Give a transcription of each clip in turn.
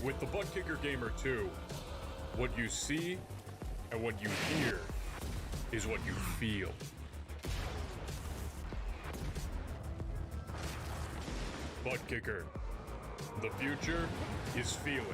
With the Butt Kicker Gamer 2, what you see and what you hear is what you feel. Butt Kicker. The future is feeling.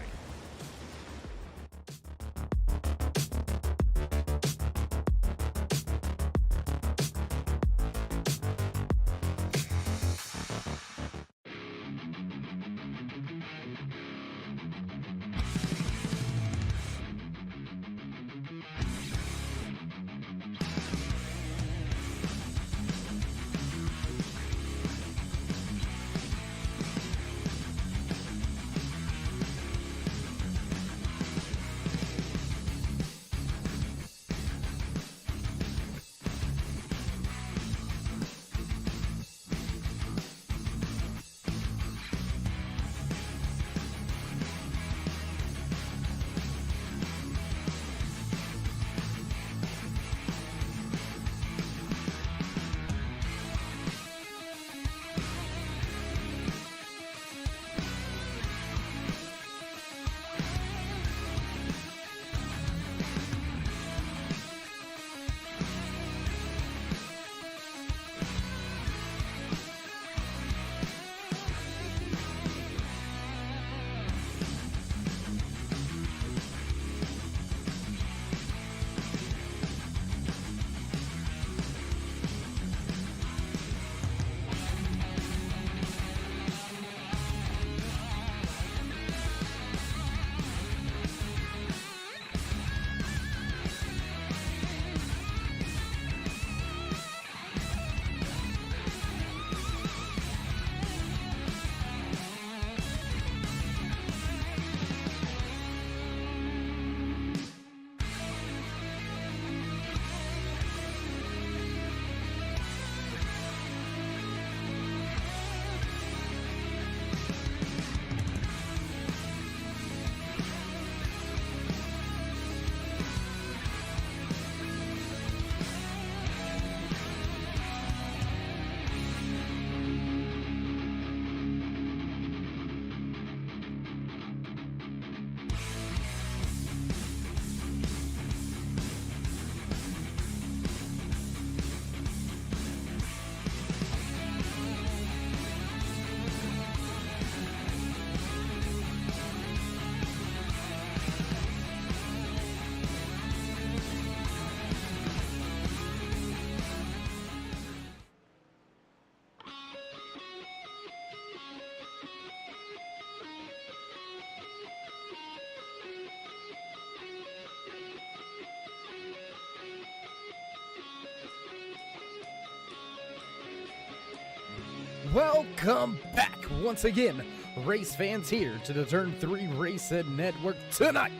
Welcome back once again, race fans, here to the Turn 3 Race Network tonight.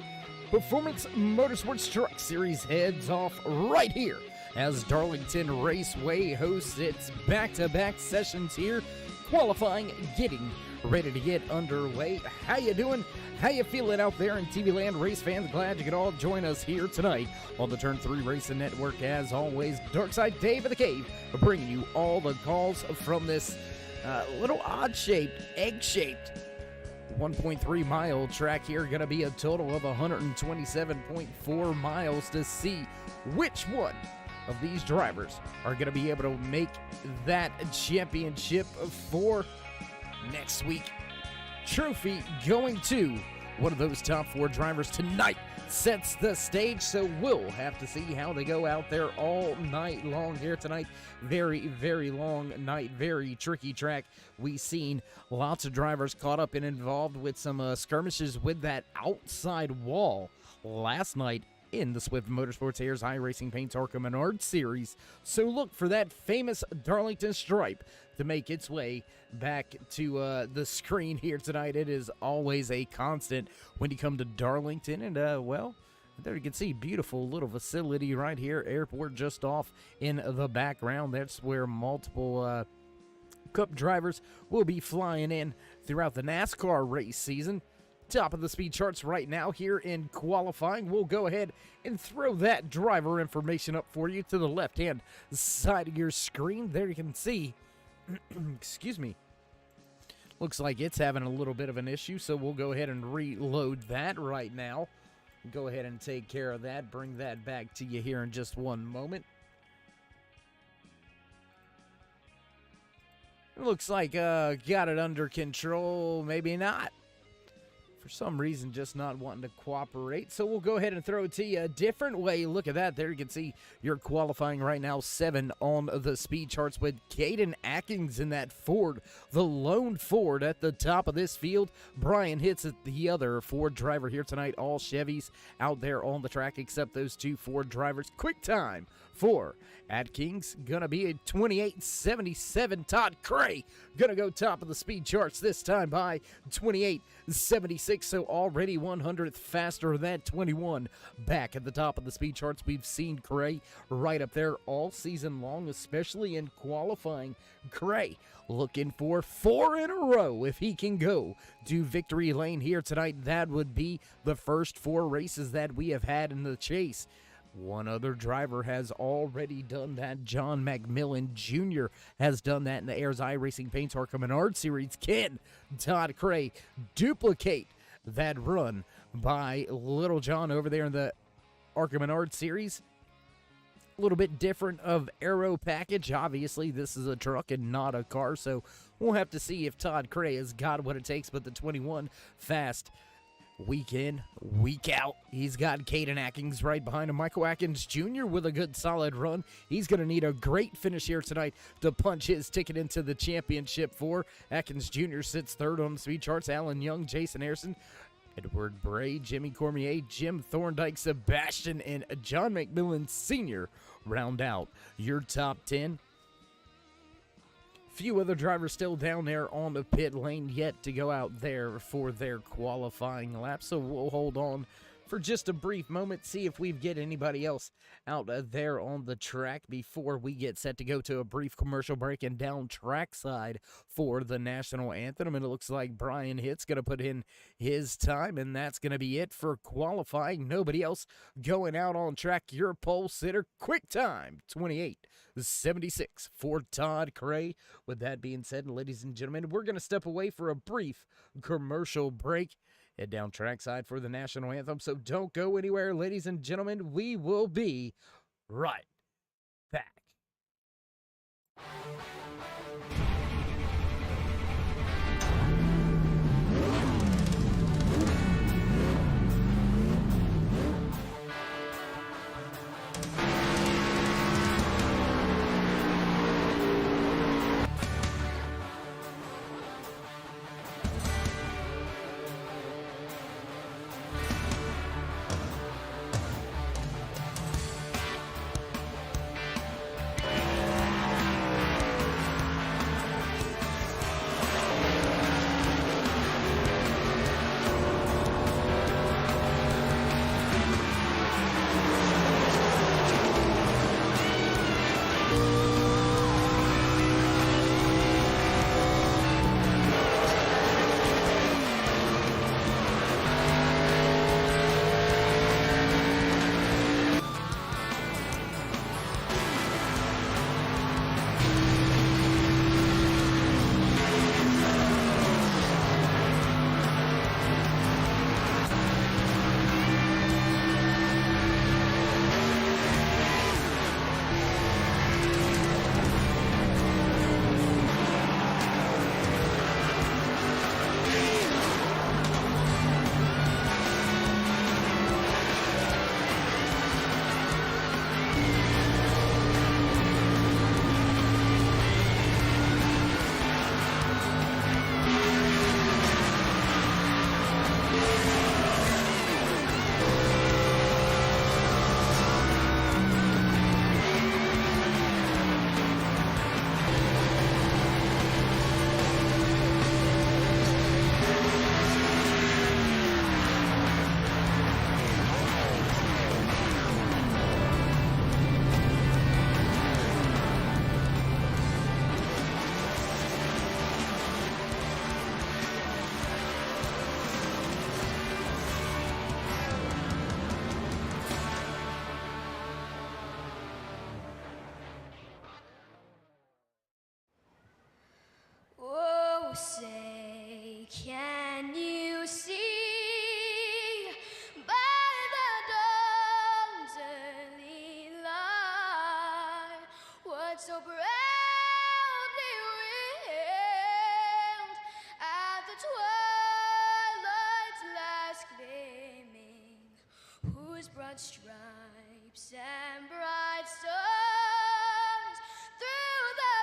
Performance Motorsports Truck Series heads off right here as Darlington Raceway hosts its back-to-back sessions here, qualifying, getting ready to get underway. How you doing? How you feeling out there in TV land, race fans? Glad you could all join us here tonight on the Turn 3 Racing Network. As always, Darkside Dave of the Cave bringing you all the calls from this little odd-shaped, egg-shaped 1.3 mile track here. Going to be a total of 127.4 miles to see which one of these drivers are going to be able to make that championship for next week. Trophy going to one of those top four drivers tonight sets the stage, so we'll have to see how they go out there all night long here tonight. Very, very long night, very tricky track. We've seen lots of drivers caught up and involved with some skirmishes with that outside wall last night in the Swift Motorsports Airs iRacing Paints Arca Menard Series. So look for that famous Darlington stripe to make its way back to the screen here tonight. It is always a constant when you come to Darlington. And, well, there you can see beautiful little facility right here. Airport just off in the background. That's where multiple Cup drivers will be flying in throughout the NASCAR race season. Top of the speed charts right now here in qualifying. We'll go ahead and throw that driver information up for you to the left-hand side of your screen. There you can see, excuse me, Looks like it's having a little bit of an issue, so we'll go ahead and reload that right now. Go ahead and take care of that. Bring that back to you here in just one moment. It looks like got it under control. Maybe not. For some reason, just not wanting to cooperate. So we'll go ahead and throw it to you a different way. Look at that. There you can see you're qualifying right now 7 on the speed charts with Caden Atkins in that Ford. The lone Ford at the top of this field. Brian hits at the other Ford driver here tonight. All Chevys out there on the track except those 2 Ford drivers. Quick time for Atkins. Gonna be a 28.77. Todd Cray gonna go top of the speed charts this time by 28.76. So already 100th faster than 21. Back at the top of the speed charts, we've seen Cray right up there all season long, especially in qualifying. Cray looking for 4 in a row if he can go to victory lane here tonight. That would be the first 4 races that we have had in the chase. One other driver has already done that. John McMillan Jr. has done that in the Ayers iRacing Paint Arca Menard Series. Can Todd Cray duplicate that run by Little John over there in the Arca Menard Series? A little bit different of aero package. Obviously, this is a truck and not a car, so we'll have to see if Todd Cray has got what it takes. But the 21 fast week in, week out. He's got Caden Atkins right behind him. Michael Atkins Jr. with a good solid run. He's going to need a great finish here tonight to punch his ticket into the championship for. Atkins Jr. sits 3rd on the speed charts. Alan Young, Jason Harrison, Edward Bray, Jimmy Cormier, Jim Thorndike, Sebastian, and John McMillan Sr. round out your top 10. Few other drivers still down there on the pit lane yet to go out there for their qualifying lap, so we'll hold on for just a brief moment, see if we get anybody else out there on the track before we get set to go to a brief commercial break and down trackside for the national anthem. And it looks like Brian Hitt's going to put in his time, and that's going to be it for qualifying. Nobody else going out on track. Your pole sitter, quick time, 28.76 for Todd Cray. With that being said, ladies and gentlemen, we're going to step away for a brief commercial break. Head down trackside for the national anthem, so don't go anywhere, ladies and gentlemen. We will be right back. broad stripes and bright stars through the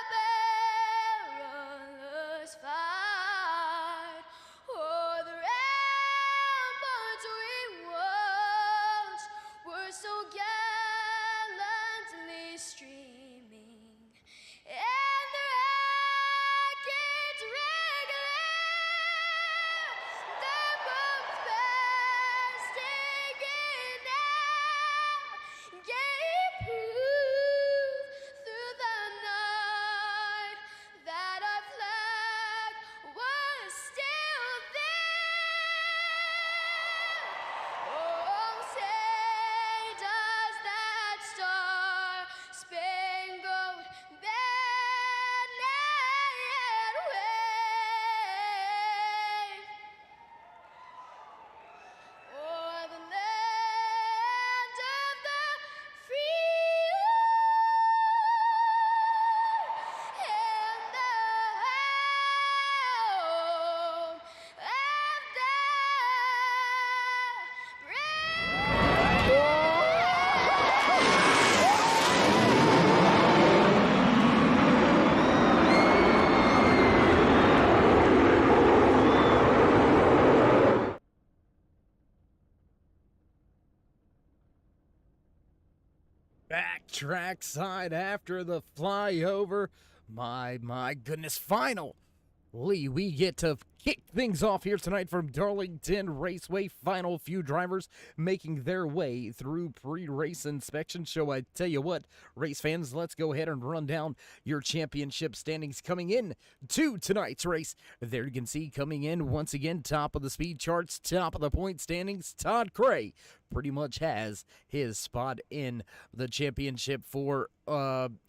perilous fight. Oh, the ramparts we watched were so gallantly streaming, and the rackets regular, the bombs bursting in air, gave proof through the night that our flag was still there. Oh, say does that star-spangled banner yet wave o'er the land of the free and the home of the brave. Backtrack side after the flyover. My goodness, finally, we get to kick things off here tonight from Darlington Raceway. Final few drivers making their way through pre-race inspection. So I tell you what, race fans, let's go ahead and run down your championship standings coming in to tonight's race. There you can see coming in once again, top of the speed charts, top of the point standings, Todd Cray pretty much has his spot in the championship for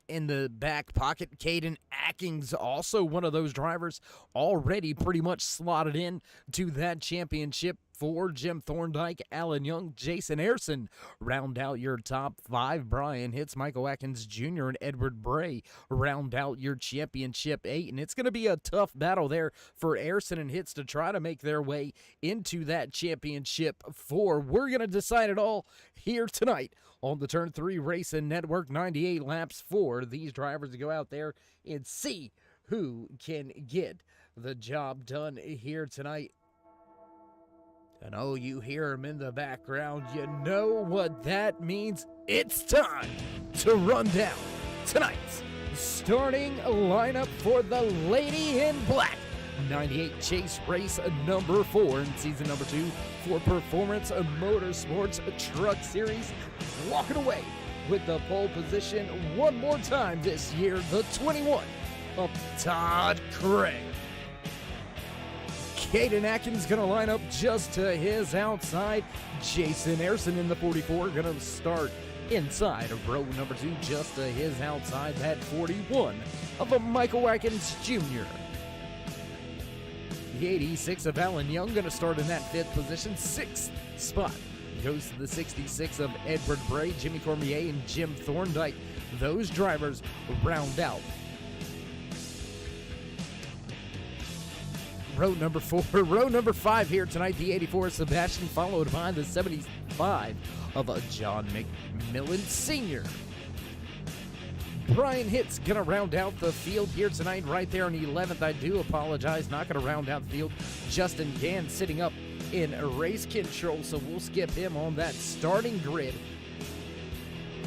in the back pocket. Caden Atkins, also one of those drivers, already pretty much slotted in to that championship for Jim Thorndike, Alan Young, Jason Ayerson round out your top five. Brian Hitz, Michael Atkins Jr., and Edward Bray round out your championship 8. And it's going to be a tough battle there for Ayerson and Hitz to try to make their way into that championship 4. We're going to decide it all here tonight on the Turn 3 Racing Network. 98 laps for these drivers to go out there and see who can get the job done here tonight. And oh, you hear him in the background. You know what that means. It's time to run down tonight's starting lineup for the Lady in Black 98 Chase Race number 4 in season number 2 for Performance Motorsports Truck Series. Walking away with the pole position one more time this year, the 21 of Todd Cray. Caden Atkins going to line up just to his outside. Jason Ayerson in the 44 going to start inside of row number 2 just to his outside. That 41 of a Michael Atkins Jr. The 86 of Alan Young going to start in that 5th position. 6th spot goes to the 66 of Edward Bray, Jimmy Cormier, and Jim Thorndike. Those drivers round out row number 4. Row number 5 here tonight, the 84 Sebastian, followed by the 75 of John McMillan Sr. Brian Hitz gonna round out the field here tonight, right there in 11th. I do apologize, not gonna round out the field. Justin Gann sitting up in race control, so we'll skip him on that starting grid.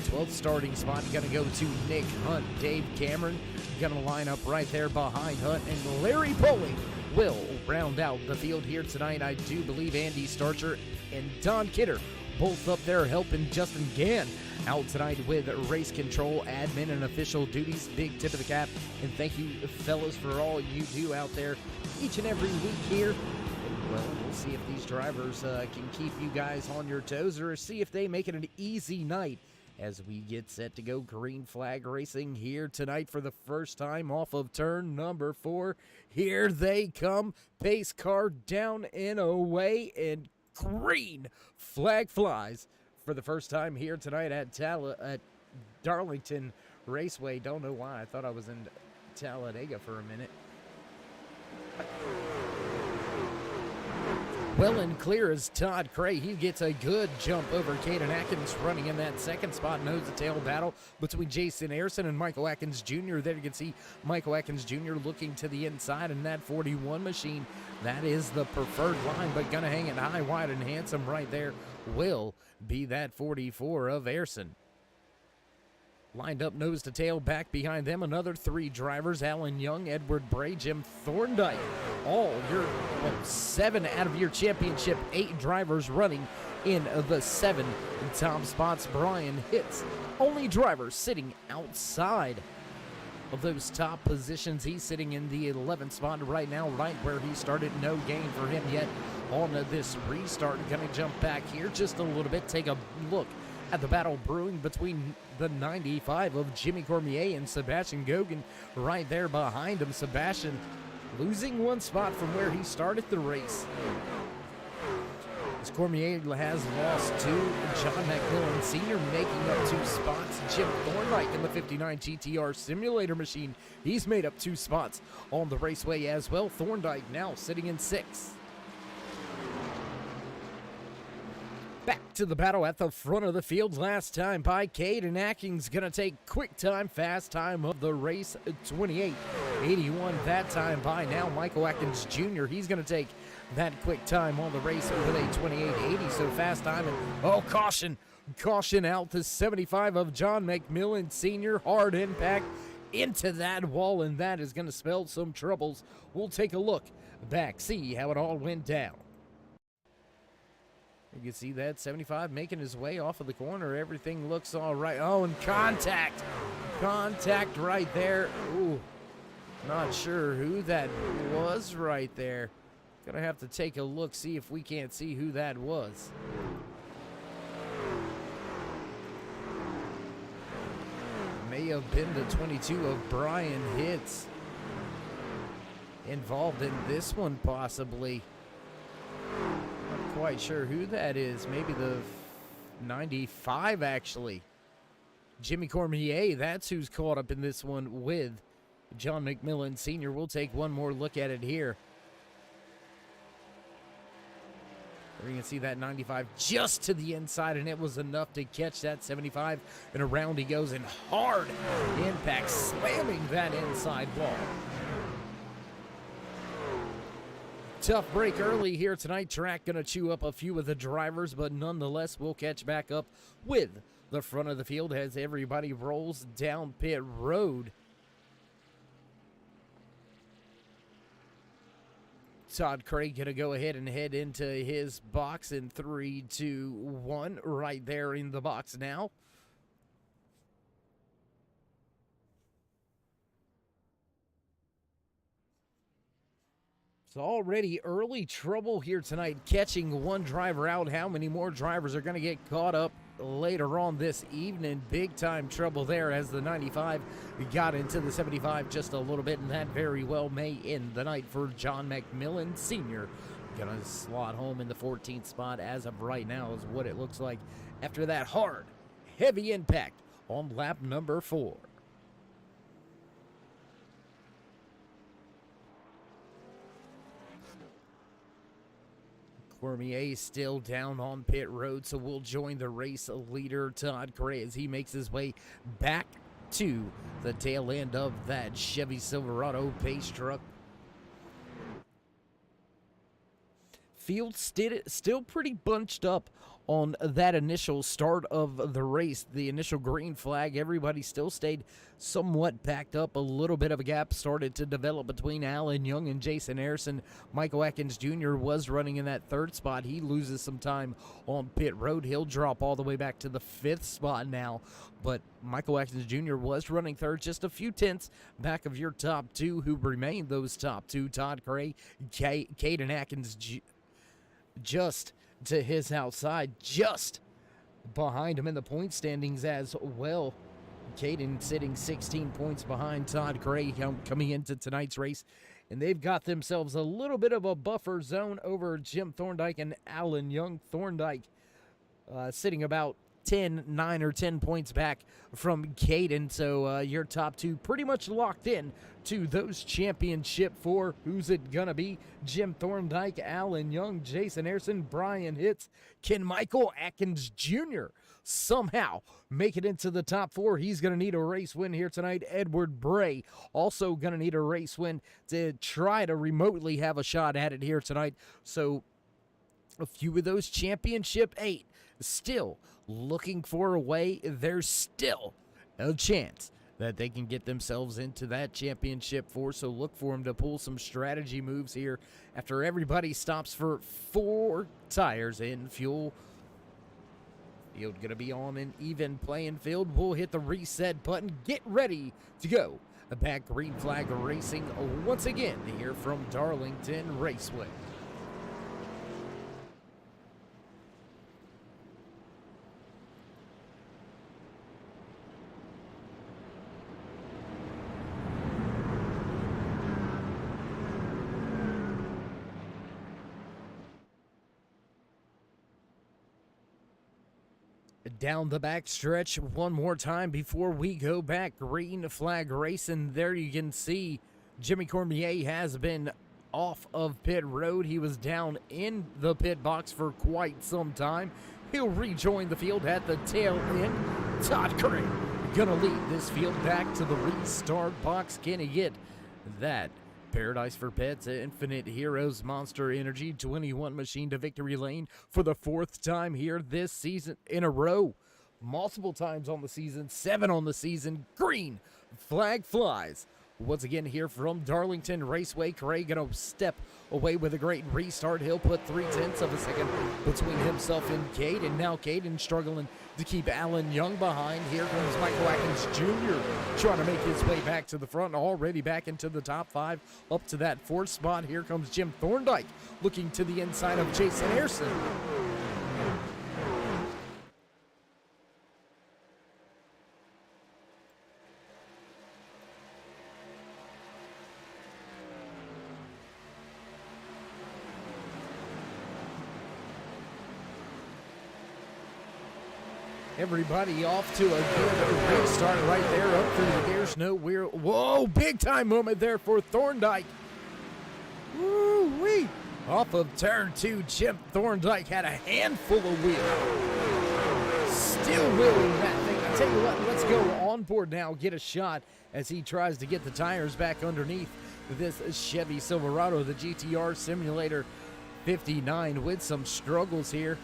12th starting spot gonna go to Nick Hunt. Dave Cameron gonna line up right there behind Hunt, and Larry Poling will round out the field here tonight. I do believe Andy Starcher and Don Kidder both up there helping Justin Gann out tonight with race control, admin, and official duties. Big tip of the cap, and thank you, fellas, for all you do out there each and every week here. And, well, we'll see if these drivers can keep you guys on your toes, or see if they make it an easy night as we get set to go green flag racing here tonight for the first time off of turn number 4. Here they come. Pace car down and away, and green flag flies for the first time here tonight at Darlington Raceway. Don't know why. I thought I was in Talladega for a minute. well and clear as Todd Cray. He gets a good jump over Caden Atkins, running in that second spot. Nose-to-tail battle between Jason Harrison and Michael Atkins Jr. There you can see Michael Atkins Jr. looking to the inside, and that 41 machine, that is the preferred line, but gonna hang it high, wide, and handsome right there will be that 44 of Harrison. Lined up nose to tail, back behind them, another three drivers, Alan Young, Edward Bray, Jim Thorndike. All your, 7 out of your championship 8 drivers running in the 7 top spots. Brian Hitz, only driver sitting outside of those top positions. He's sitting in the 11th spot right now, right where he started. No gain for him yet on this restart. Gonna jump back here just a little bit, take a look at the battle brewing between the 95 of Jimmy Cormier and Sebastian Gogan right there behind him. Sebastian losing 1 spot from where he started the race, as Cormier has lost to John McMillan Sr., making up 2 spots. Jim Thorndike in the 59 GTR Simulator machine, he's made up 2 spots on the raceway as well. Thorndike now sitting in 6th. Back to the battle at the front of the field. Last time by Caden Atkins, gonna take quick time, fast time of the race, 28.81 that time by. Now Michael Atkins Jr., he's gonna take that quick time on the race with a 28.80, so fast time. And oh, caution out to 75 of John McMillan Sr. Hard impact into that wall, and that is gonna spell some troubles. We'll take a look back, see how it all went down. You can see that 75 making his way off of the corner. Everything looks all right. Oh, and contact right there. Ooh, not sure who that was right there. Gonna have to take a look, see if we can't see who that was. May have been the 22 of Brian Hitz involved in this one, possibly. Not quite sure who that is. Maybe the 95, actually. Jimmy Cormier, that's who's caught up in this one with John McMillan Sr. We'll take one more look at it here. You can see that 95 just to the inside, and it was enough to catch that 75. And around he goes, and hard impact, slamming that inside wall. Tough break early here tonight. Track going to chew up a few of the drivers, but nonetheless, we'll catch back up with the front of the field as everybody rolls down pit road. Todd Craig going to go ahead and head into his box in 3, 2, 1. Right there in the box now. It's already early trouble here tonight, catching one driver out. How many more drivers are going to get caught up later on this evening? Big time trouble there as the 95 got into the 75 just a little bit, and that very well may end the night for John McMillan Sr. Gonna slot home in the 14th spot as of right now is what it looks like after that hard, heavy impact on lap number 4. Cormier still down on pit road, so we'll join the race leader, Todd Cray, as he makes his way back to the tail end of that Chevy Silverado pace truck. Field still pretty bunched up on that initial start of the race, the initial green flag. Everybody still stayed somewhat backed up. A little bit of a gap started to develop between Alan Young and Jason Harrison. Michael Atkins Jr. was running in that 3rd spot. He loses some time on pit road. He'll drop all the way back to the 5th spot now. But Michael Atkins Jr. was running 3rd, just a few tenths back of your top 2 who remain those top 2. Todd Cray, Caden Atkins just to his outside, just behind him in the point standings as well. Caden sitting 16 points behind Todd Cray coming into tonight's race, and they've got themselves a little bit of a buffer zone over Jim Thorndike and Alan Young. Thorndike sitting about 9 or 10 points back from Caden. So your top two pretty much locked in to those championship four. Who's it gonna be? Jim Thorndike, Alan Young, Jason Harrison, Brian Hitz. Can Michael Atkins Jr. somehow make it into the top four? He's gonna need a race win here tonight. Edward Bray also gonna need a race win to try to remotely have a shot at it here tonight. So a few of those championship 8 still looking for a way. There's still a chance that they can get themselves into that championship 4. So look for them to pull some strategy moves here after everybody stops for 4 tires in fuel. Field gonna be on an even playing field. We'll hit the reset button. Get ready to go. Back green flag racing once again here from Darlington Raceway. Down the back stretch one more time before we go back. Green flag racing. There you can see Jimmy Cormier has been off of pit road. He was down in the pit box for quite some time. He'll rejoin the field at the tail end. Todd Curry gonna lead this field back to the restart box. Can he get that Paradise for Pets Infinite Heroes Monster Energy 21 machine to victory lane for the 4th time here this season in a row? Multiple times on the season, 7 on the season. Green flag flies once again here from Darlington Raceway. Craig gonna step away with a great restart. He'll put 3/10 of a second between himself and Caden. Now Caden struggling to keep Alan Young behind. Here comes Michael Atkins Jr. trying to make his way back to the front. Already back into the top 5, up to that 4th spot. Here comes Jim Thorndike looking to the inside of Jason Harrison. Everybody off to a good restart right there. Up through the gears, no weir. Whoa, big time moment there for Thorndike. Woo-wee. Off of turn 2, Jim Thorndike had a handful of wheel. Still wheeling that thing. I tell you what, let's go on board now, get a shot as he tries to get the tires back underneath this Chevy Silverado, the GTR Simulator 59, with some struggles here.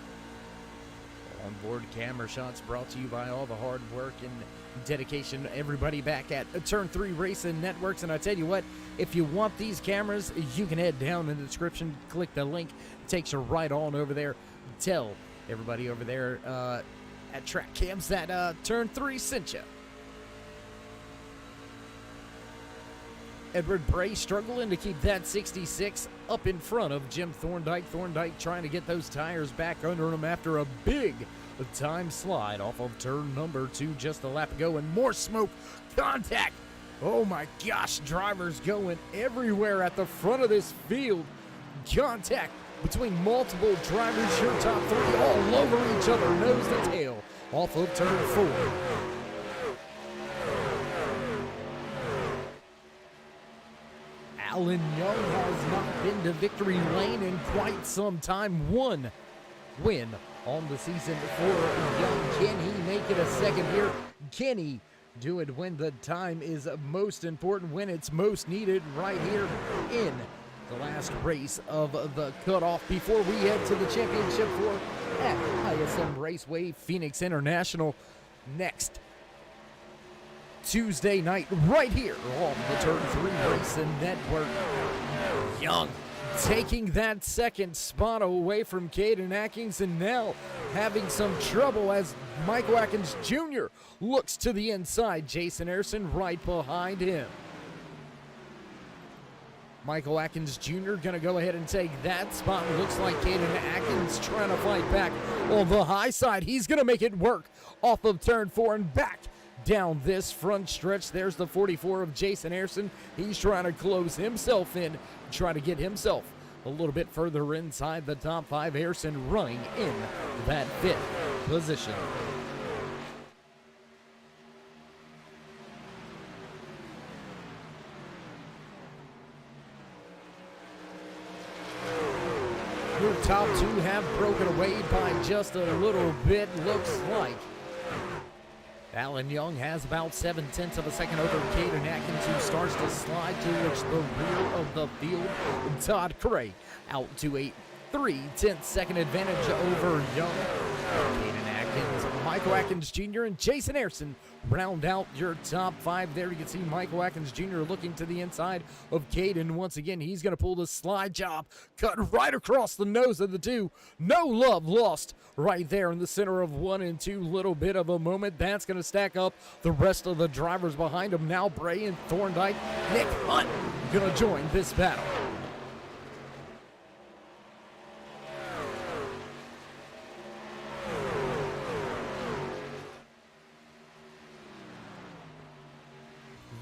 Onboard camera shots brought to you by all the hard work and dedication. Everybody back at Turn 3 Racing Networks. And I tell you what, if you want these cameras, you can head down in the description, click the link. It takes you right on over there. Tell everybody over there at Track Cams that Turn 3 sent you. Edward Bray struggling to keep that 66 up in front of Jim Thorndike. Thorndike trying to get those tires back under him after a big time slide off of turn number 2 just a lap ago. And more smoke, contact. Oh my gosh, drivers going everywhere at the front of this field. Contact between multiple drivers, your top 3 all over each other, nose to tail, off of turn 4. Alan Young has not been to victory lane in quite some time. 1 win on the season for Young. Can he make it a second here? Can he do it when the time is most important, when it's most needed, right here in the last race of the cutoff before we head to the championship for at ISM Raceway Phoenix International next Tuesday night right here on the Turn 3 Racing Network. Young taking that second spot away from Caden Atkins, and now having some trouble as Michael Atkins Jr. looks to the inside. Jason Harrison right behind him. Michael Atkins Jr. gonna go ahead and take that spot. Looks like Caden Atkins trying to fight back on the high side. He's gonna make it work off of turn 4 and back down this front stretch. There's the 44 of Jason Harrison. He's trying to close himself in, try to get himself a little bit further inside the top 5. Harrison running in that 5th position. Your top two have broken away by just a little bit, looks like. Alan Young has about 7/10 of a second over Caden Atkins, who starts to slide towards the rear of the field. Todd Cray out to a 3/10 second advantage over Young. Caden Atkins, Michael Atkins Jr., and Jason Ayrson round out your top five there. You can see Michael Atkins Jr. looking to the inside of Caden. Once again, he's going to pull the slide job, cut right across the nose of the two. No love lost right there in the center of 1 and 2. Little bit of a moment. That's going to stack up the rest of the drivers behind him. Now Bray and Thorndike. Nick Hunt going to join this battle.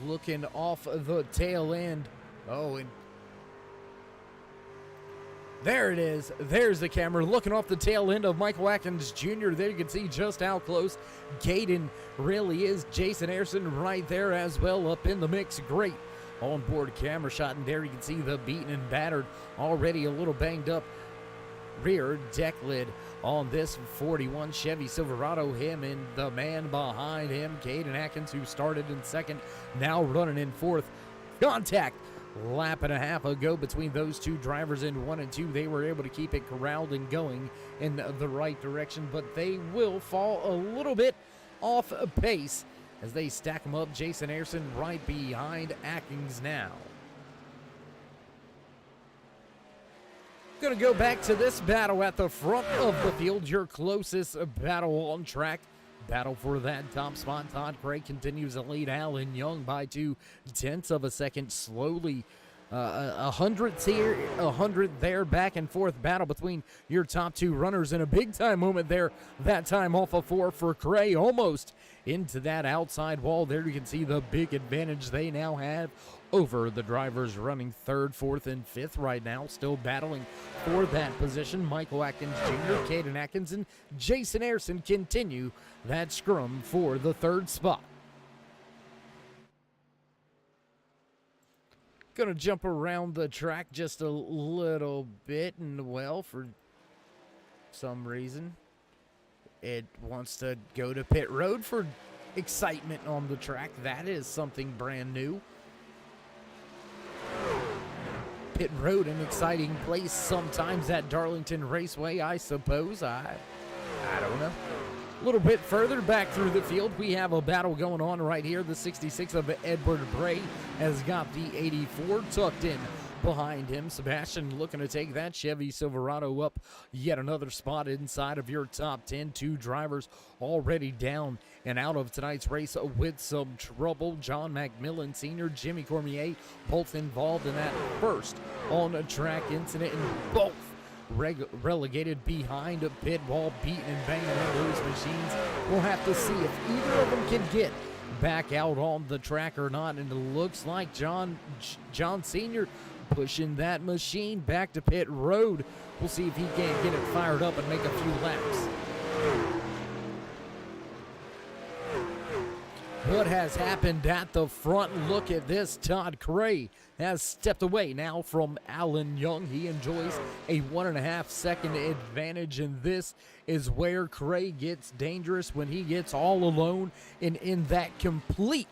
Looking off the tail end. Oh, and there it is. There's the camera looking off the tail end of Michael Atkins Jr. There you can see just how close Caden really is. Jason Ayrson right there as well up in the mix. Great onboard camera shot, and there you can see the beaten and battered, already a little banged up rear deck lid on this 41 Chevy Silverado. Him and the man behind him, Caden Atkins, who started in second, now running in fourth. Contact lap and a half ago between those two drivers in 1 and 2. They were able to keep it corralled and going in the right direction, but they will fall a little bit off pace as they stack them up. Jason Ayrson right behind Atkins now. Going to go back to this battle at the front of the field, your closest battle on track. Battle for that top spot. Todd Cray continues to lead Alan Young by 2/10 of a second. Slowly, 100 here, 100 there, back and forth battle between your top two runners, and a big time moment there. That time off of 4 for Cray, almost into that outside wall. There you can see the big advantage they now have over the drivers running 3rd, 4th, and 5th right now, still battling for that position. Michael Atkins Jr., Caden Atkins, and Jason Ayrson continue that scrum for the 3rd spot. Gonna jump around the track just a little bit, and well, for some reason, it wants to go to pit road for excitement on the track. That is something brand new. Pit road, an exciting place sometimes at Darlington Raceway, I suppose. I don't know. A little bit further back through the field, we have a battle going on right here. The 66 of Edward Bray has got the 84 tucked in behind him. Sebastian looking to take that Chevy Silverado up yet another spot inside of your top 10. Two drivers already down and out of tonight's race with some trouble. John McMillan Sr., Jimmy Cormier, both involved in that first on-track incident, and both relegated behind a pit wall, beating and banging on those machines. We'll have to see if either of them can get back out on the track or not, and it looks like John Sr. pushing that machine back to pit road. We'll see if he can get it fired up and make a few laps. What has happened at the front? Look at this. Todd Cray has stepped away now from Alan Young. He enjoys a 1.5 second advantage, and this is where Cray gets dangerous, when he gets all alone and in that complete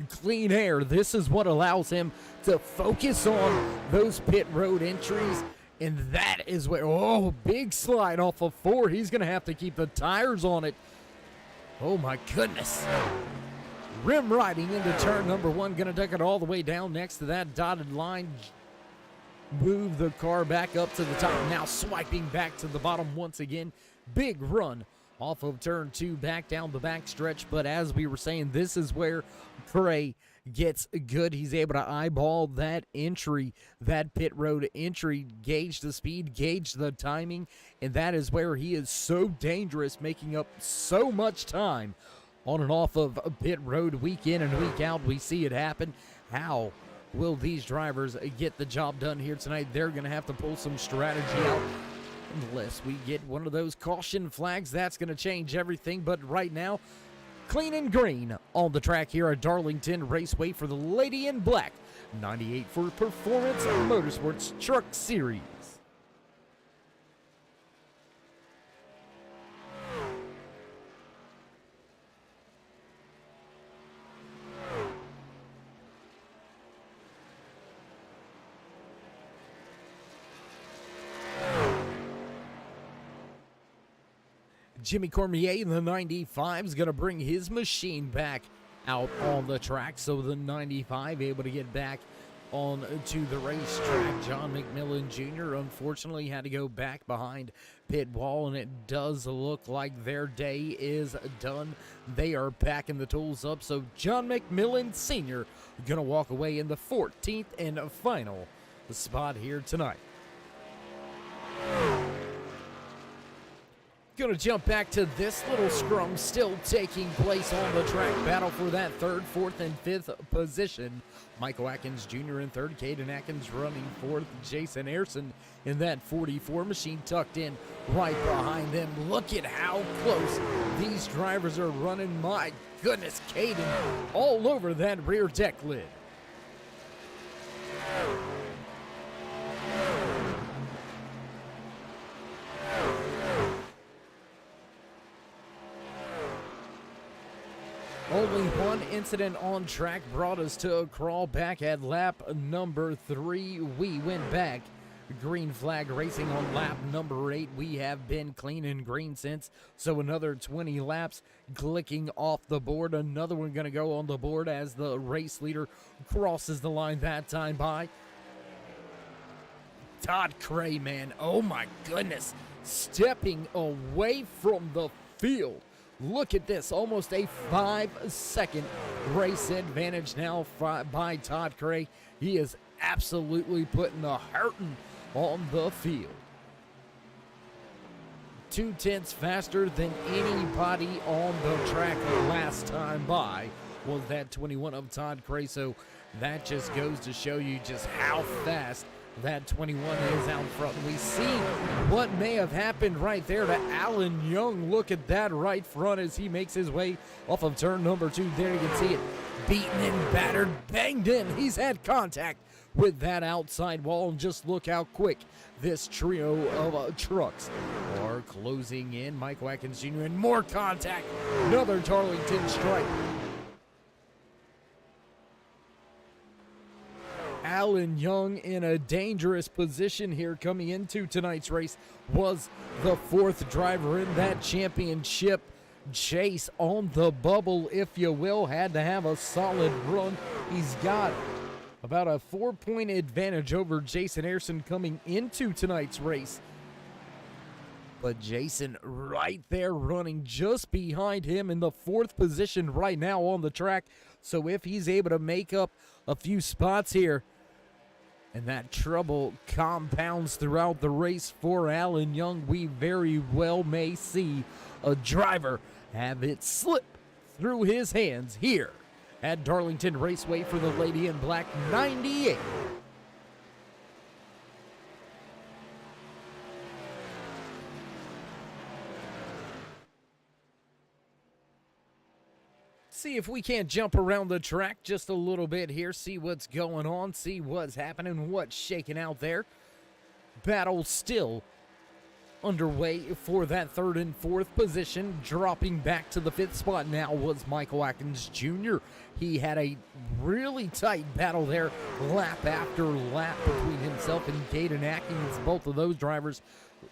clean air. This is what allows him to focus on those pit road entries, and that is where, oh, big slide off of 4. He's going to have to keep the tires on it. Oh my goodness. Rim riding into turn number 1, going to duck it all the way down next to that dotted line. Move the car back up to the top, now swiping back to the bottom once again. Big run off of turn 2, back down the back stretch. But as we were saying, this is where Cray gets good. He's able to eyeball that entry, that pit road entry, gauge the speed, gauge the timing, and that is where he is so dangerous, making up so much time on and off of pit road week in and week out. We see it happen. How will these drivers get the job done here tonight? They're going to have to pull some strategy out, unless we get one of those caution flags. That's going to change everything. But right now, clean and green on the track here at Darlington Raceway for the Lady in Black 98 for Performance Motorsports Truck Series. Jimmy Cormier in the 95 is going to bring his machine back out on the track. So the 95 able to get back on to the racetrack. John McMillan Jr. unfortunately had to go back behind pit wall, and it does look like their day is done. They are packing the tools up, so John McMillan Sr. gonna walk away in the 14th and final spot here tonight. Gonna jump back to this little scrum still taking place on the track. Battle for that third, fourth, and fifth position. Michael Atkins Jr. in third, Caden Atkins running fourth, Jason Ayerson in that 44 machine tucked in right behind them. Look at how close these drivers are running. My goodness, Caden all over that rear deck lid. Only one incident on track brought us to a crawl back at lap number 3. We went back. Green flag racing on lap number 8. We have been clean and green since. So another 20 laps clicking off the board. Another one going to go on the board as the race leader crosses the line that time by Todd Cray, man. Oh my goodness. Stepping away from the field. Look at this, almost a 5-second race advantage now by Todd Cray. He is absolutely putting the hurting on the field. 2/10 faster than anybody on the track last time by was that 21 of Todd Cray. So that just goes to show you just how fast that 21 is out front. We see what may have happened right there to Alan Young. Look at that right front as he makes his way off of turn number 2. There you can see it. Beaten and battered, banged in. He's had contact with that outside wall. And just look how quick this trio of trucks are closing in. Michael Atkins Jr. and more contact. Another Darlington stripe. Alan Young in a dangerous position here coming into tonight's race. Was the 4th driver in that championship chase on the bubble, if you will. Had to have a solid run. He's got about a 4-point advantage over Jason Ayerson coming into tonight's race. But Jason right there running just behind him in the 4th position right now on the track. So if he's able to make up a few spots here, and that trouble compounds throughout the race for Alan Young, we very well may see a driver have it slip through his hands here at Darlington Raceway for the Lady in Black 98. See if we can't jump around the track just a little bit here, see what's going on, see what's happening, what's shaking out there. Battle still underway for that 3rd and 4th position. Dropping back to the 5th spot now was Michael Atkins Jr. He had a really tight battle there, lap after lap between himself and Caden Atkins. Both of those drivers,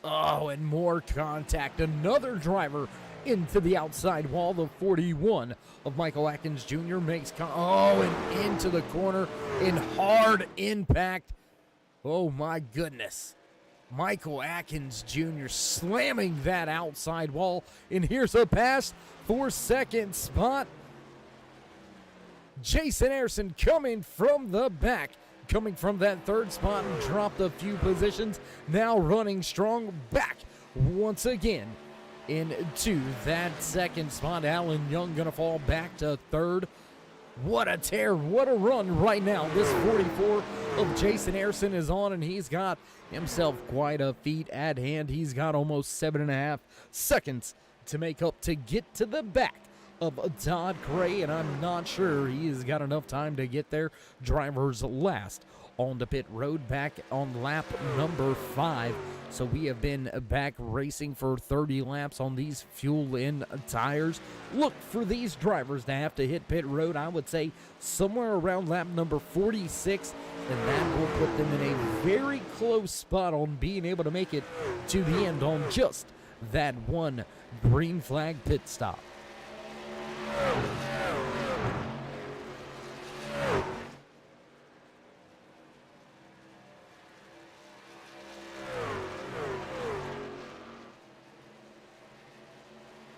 and more contact. Another driver into the outside wall. The 41 of Michael Atkins Jr. makes and into the corner in hard impact. Oh my goodness. Michael Atkins Jr. slamming that outside wall. And here's a pass for 2nd spot. Jason Ayerson coming from the back. Coming from that 3rd spot and dropped a few positions. Now running strong back once again into that 2nd spot. Alan Young gonna fall back to 3rd. What a tear, what a run right now. This 44 of Jason Ayerson is on, and he's got himself quite a feat at hand. He's got almost 7.5 seconds to make up to get to the back of Todd Cray, and I'm not sure he has got enough time to get there. Drivers last on the pit road back on lap number 5. So we have been back racing for 30 laps on these fuel-in tires. Look for these drivers to have to hit pit road, I would say, somewhere around lap number 46, and that will put them in a very close spot on being able to make it to the end on just that one green flag pit stop.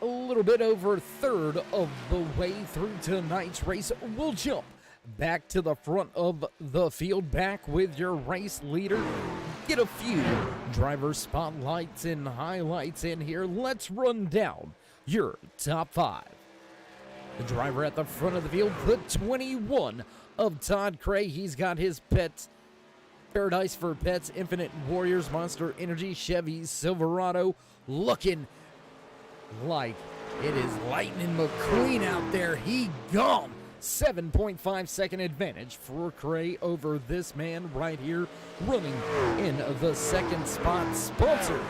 A little bit over a third of the way through tonight's race. We'll jump back to the front of the field, back with your race leader. Get a few driver spotlights and highlights in here. Let's run down your top 5. The driver at the front of the field, the 21 of Todd Cray. He's got his pets, Paradise for Pets, Infinite Warriors, Monster Energy, Chevy Silverado, looking like it is Lightning McQueen out there. He gone. 7.5 second advantage for Cray over this man right here, running in the second spot, sponsored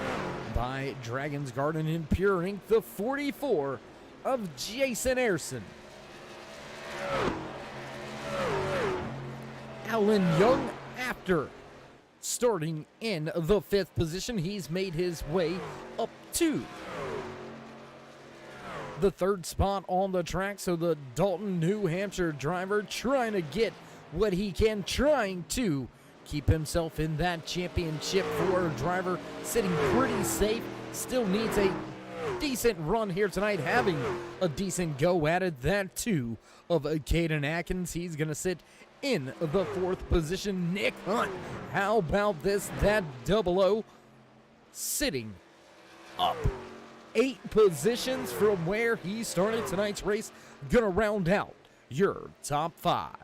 by Dragon's Garden and Pure Ink, the 44 of Jason Ayerson. Alan Young, after starting in the 5th position, he's made his way up to the 3rd spot on the track. So the Dalton, New Hampshire driver trying to get what he can, trying to keep himself in that championship for a driver sitting pretty safe. Still needs a decent run here tonight, having a decent go at it. That too of Caden Atkins. He's going to sit in the 4th position. Nick Hunt, how about this? That 00 sitting up 8 positions from where he started tonight's race. Gonna round out your top 5.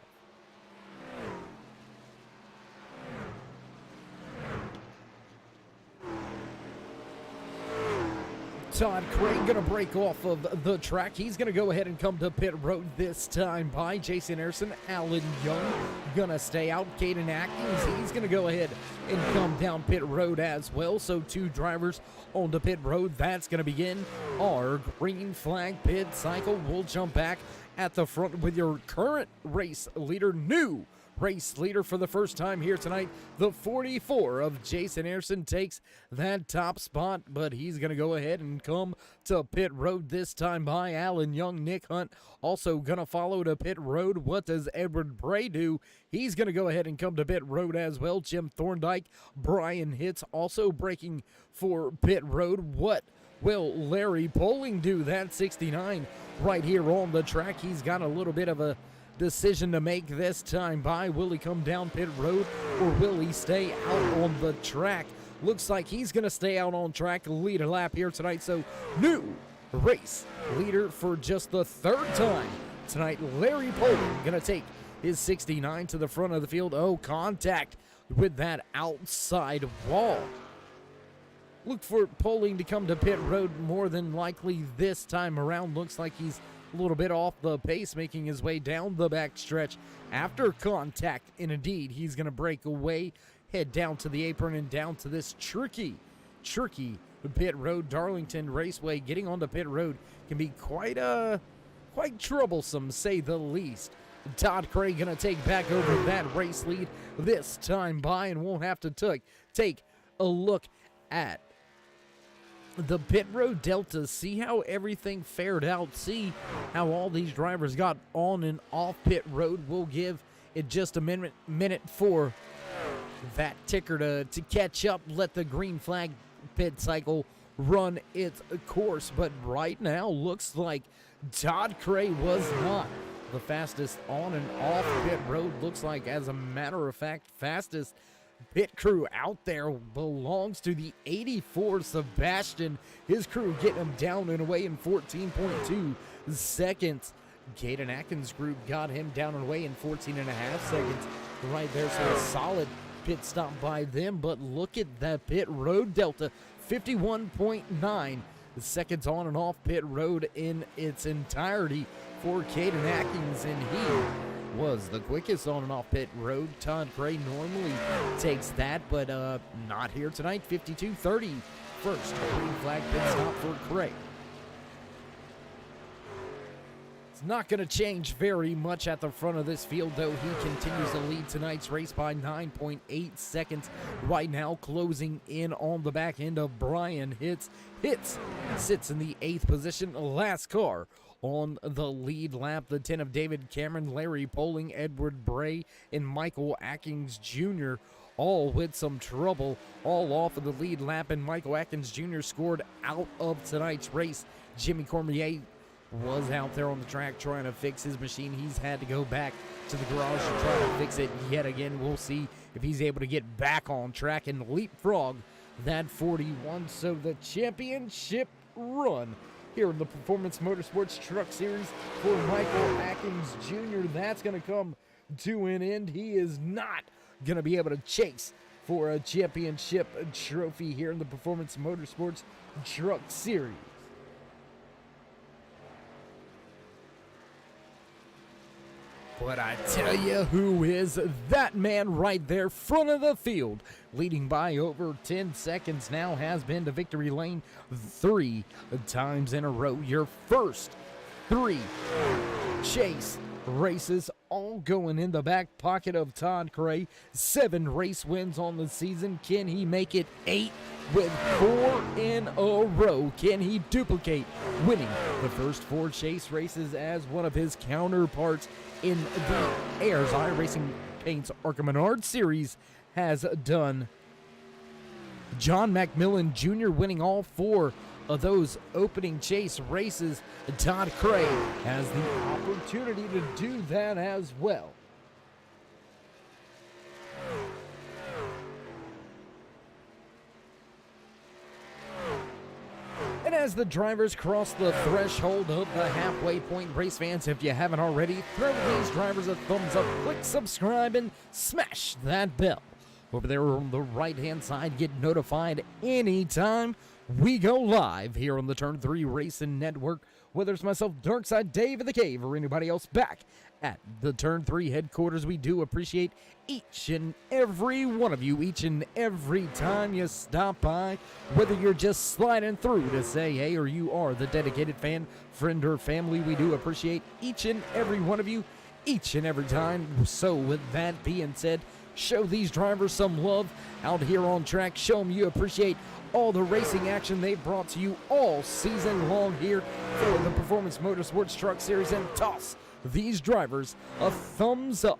Todd Cray gonna break off of the track. He's gonna go ahead and come to pit road this time by Jason Ayerson. Alan Young gonna stay out. Caden Atkins, he's gonna go ahead and come down pit road as well. So 2 drivers on the pit road. That's gonna begin our green flag pit cycle. We'll jump back at the front with your current race leader, new race leader for the first time here tonight. The 44 of Jason Ayerson takes that top spot, but he's going to go ahead and come to pit road this time by Alan Young. Nick Hunt also going to follow to pit road. What does Edward Bray do? He's going to go ahead and come to pit road as well. Jim Thorndike, Brian Hitz also breaking for pit road. What will Larry Poling do? That 69 right here on the track. He's got a little bit of a decision to make this time by. Will he come down pit road or will he stay out on the track? Looks like he's going to stay out on track, lead a lap here tonight. So new race leader for just the 3rd time tonight, Larry Poling, going to take his 69 to the front of the field. Oh, contact with that outside wall. Look for Poling to come to pit road more than likely this time around. Looks like he's a little bit off the pace, making his way down the back stretch after contact, and indeed he's going to break away, head down to the apron and down to this tricky pit road. Darlington Raceway, getting onto pit road can be quite troublesome, say the least. Todd Cray going to take back over that race lead this time by, and won't have to take a look at the pit road delta, see how everything fared out, see how all these drivers got on and off pit road. We'll give it just a minute for that ticker to catch up, let the green flag pit cycle run its course. But right now looks like Todd Cray was not the fastest on and off pit road. Looks like, as a matter of fact, fastest pit crew out there belongs to the 84 Sebastian. His crew getting him down and away in 14.2 seconds. Caden Atkins' group got him down and away in 14.5 seconds right there. So a solid pit stop by them. But look at that pit road delta, 51.9 seconds on and off pit road in its entirety for Caden Atkins, and he was the quickest on and off pit road. Todd Cray normally takes that, but not here tonight. 52.30 first green flag pit stop for Cray. It's not going to change very much at the front of this field, though. He continues to lead tonight's race by 9.8 seconds. Right now, closing in on the back end of Brian Hitz. Hitz sits in the 8th position, last car on the lead lap. The 10 of David Cameron, Larry Poling, Edward Bray, and Michael Atkins Jr. all with some trouble, all off of the lead lap, and Michael Atkins Jr. scored out of tonight's race. Jimmy Cormier was out there on the track trying to fix his machine. He's had to go back to the garage to try to fix it yet again. We'll see if he's able to get back on track and leapfrog that 41. So the championship run here in the Performance Motorsports Truck Series for Michael Atkins Jr., that's going to come to an end. He is not going to be able to chase for a championship trophy here in the Performance Motorsports Truck Series. But I tell you who is that man right there, front of the field, leading by over 10 seconds now, has been to victory lane 3 times in a row. Your first 3 chase races all going in the back pocket of Todd Cray. 7 race wins on the season. Can he make it 8 with 4 in a row? Can he duplicate winning the first 4 chase races as one of his counterparts in the Ayers iRacing Paints ARCA Menard Series has done? John McMillan Jr. winning all 4 of those opening chase races. Todd Cray has the opportunity to do that as well. And as the drivers cross the threshold of the halfway point, race fans, if you haven't already, throw these drivers a thumbs up, click subscribe, and smash that bell. Over there on the right-hand side, get notified anytime we go live here on the Turn 3 Racing Network, whether it's myself, Darkside Dave in the Cave, or anybody else back at the Turn 3 headquarters. We do appreciate each and every one of you, each and every time you stop by, whether you're just sliding through to say hey, or you are the dedicated fan, friend, or family. We do appreciate each and every one of you, each and every time. So with that being said, show these drivers some love out here on track. Show them you appreciate all the racing action they've brought to you all season long here for the Performance Motorsports Truck Series, and toss these drivers a thumbs up.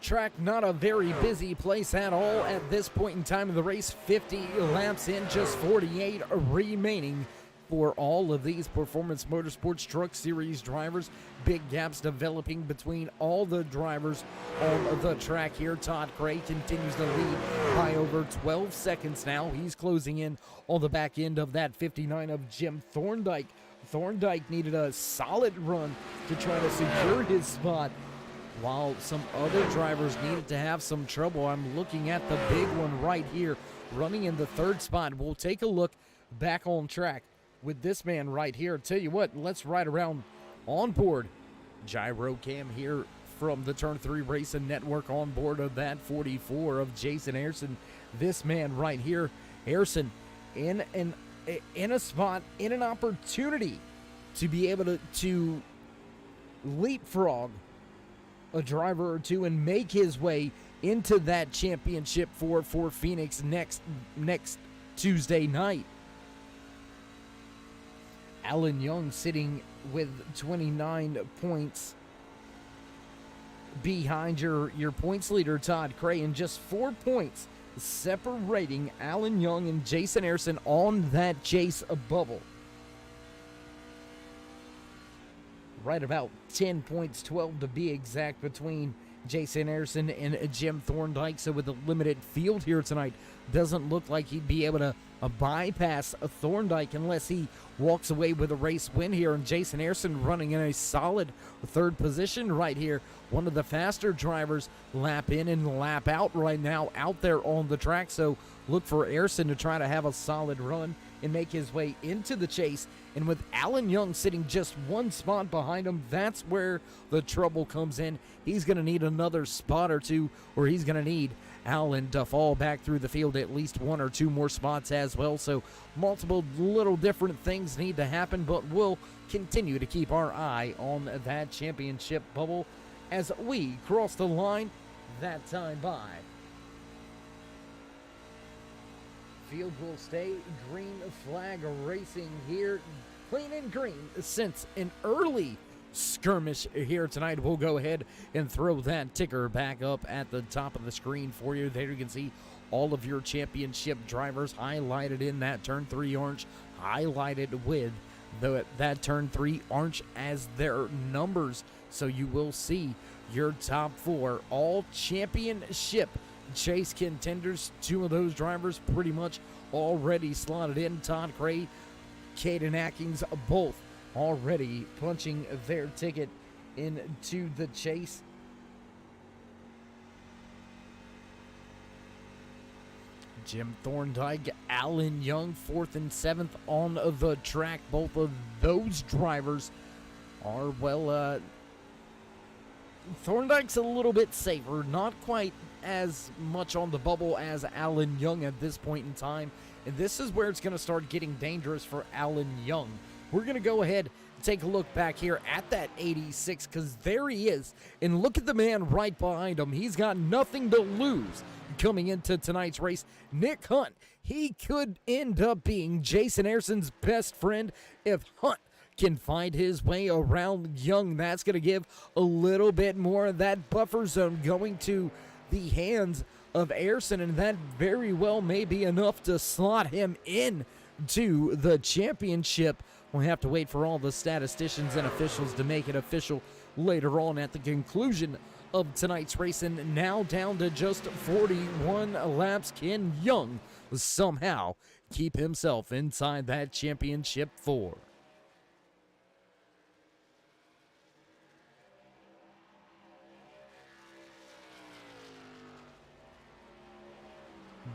Track not a very busy place at all at this point in time of the race. 50 laps in, just 48 remaining for all of these Performance Motorsports Truck Series drivers. Big gaps developing between all the drivers on the track here. Todd Cray continues to lead by over 12 seconds now. He's closing in on the back end of that 59 of Jim Thorndike. Thorndike needed a solid run to try to secure his spot, while some other drivers needed to have some trouble. I'm looking at the big one right here, running in the 3rd spot. We'll take a look back on track with this man right here. Tell you what, let's ride around on board Gyro Cam here from the Turn 3 Racing Network on board of that 44 of Jason Ayerson. This man right here, Ayerson, in a spot, in an opportunity to be able to leapfrog a driver or two and make his way into that championship for Phoenix next Tuesday night. Alan Young sitting with 29 points behind your points leader, Todd Cray, and just 4 points separating Alan Young and Jason Ayerson on that chase bubble. Right about 10 points, 12 to be exact, between Jason Ayerson and Jim Thorndike. So with the limited field here tonight, doesn't look like he'd be able to bypass Thorndike unless he walks away with a race win here. And Jason Ayerson running in a solid 3rd position right here. One of the faster drivers lap in and lap out right now out there on the track. So look for Ayerson to try to have a solid run and make his way into the chase. And with Alan Young sitting just one spot behind him, that's where the trouble comes in. He's going to need another spot or two, or he's going to need Alan to fall back through the field at least one or two more spots as well. So multiple little different things need to happen, but we'll continue to keep our eye on that championship bubble as we cross the line that time by. Field will stay green flag racing here, clean and green since an early skirmish here tonight. We'll go ahead and throw that ticker back up at the top of the screen for you. There you can see all of your championship drivers highlighted in that turn 3 orange, highlighted with that turn 3 orange as their numbers. So you will see your top 4 all championship chase contenders. 2 of those drivers pretty much already slotted in. Todd Cray, Caden Atkins, both already punching their ticket into the chase. Jim Thorndike, Alan Young, 4th and 7th on the track. Both of those drivers are, well, Thorndike's a little bit safer, not quite as much on the bubble as Alan Young at this point in time. And this is where it's going to start getting dangerous for Alan Young. We're going to go ahead and take a look back here at that 86, because there he is. And look at the man right behind him. He's got nothing to lose coming into tonight's race. Nick Hunt, he could end up being Jason Ayerson's best friend if Hunt can find his way around Young. That's going to give a little bit more of that buffer zone going to the hands of Ayerson, and that very well may be enough to slot him in to the championship. We'll have to wait for all the statisticians and officials to make it official later on at the conclusion of tonight's race. And now down to just 41 laps. Can Young somehow keep himself inside that championship 4?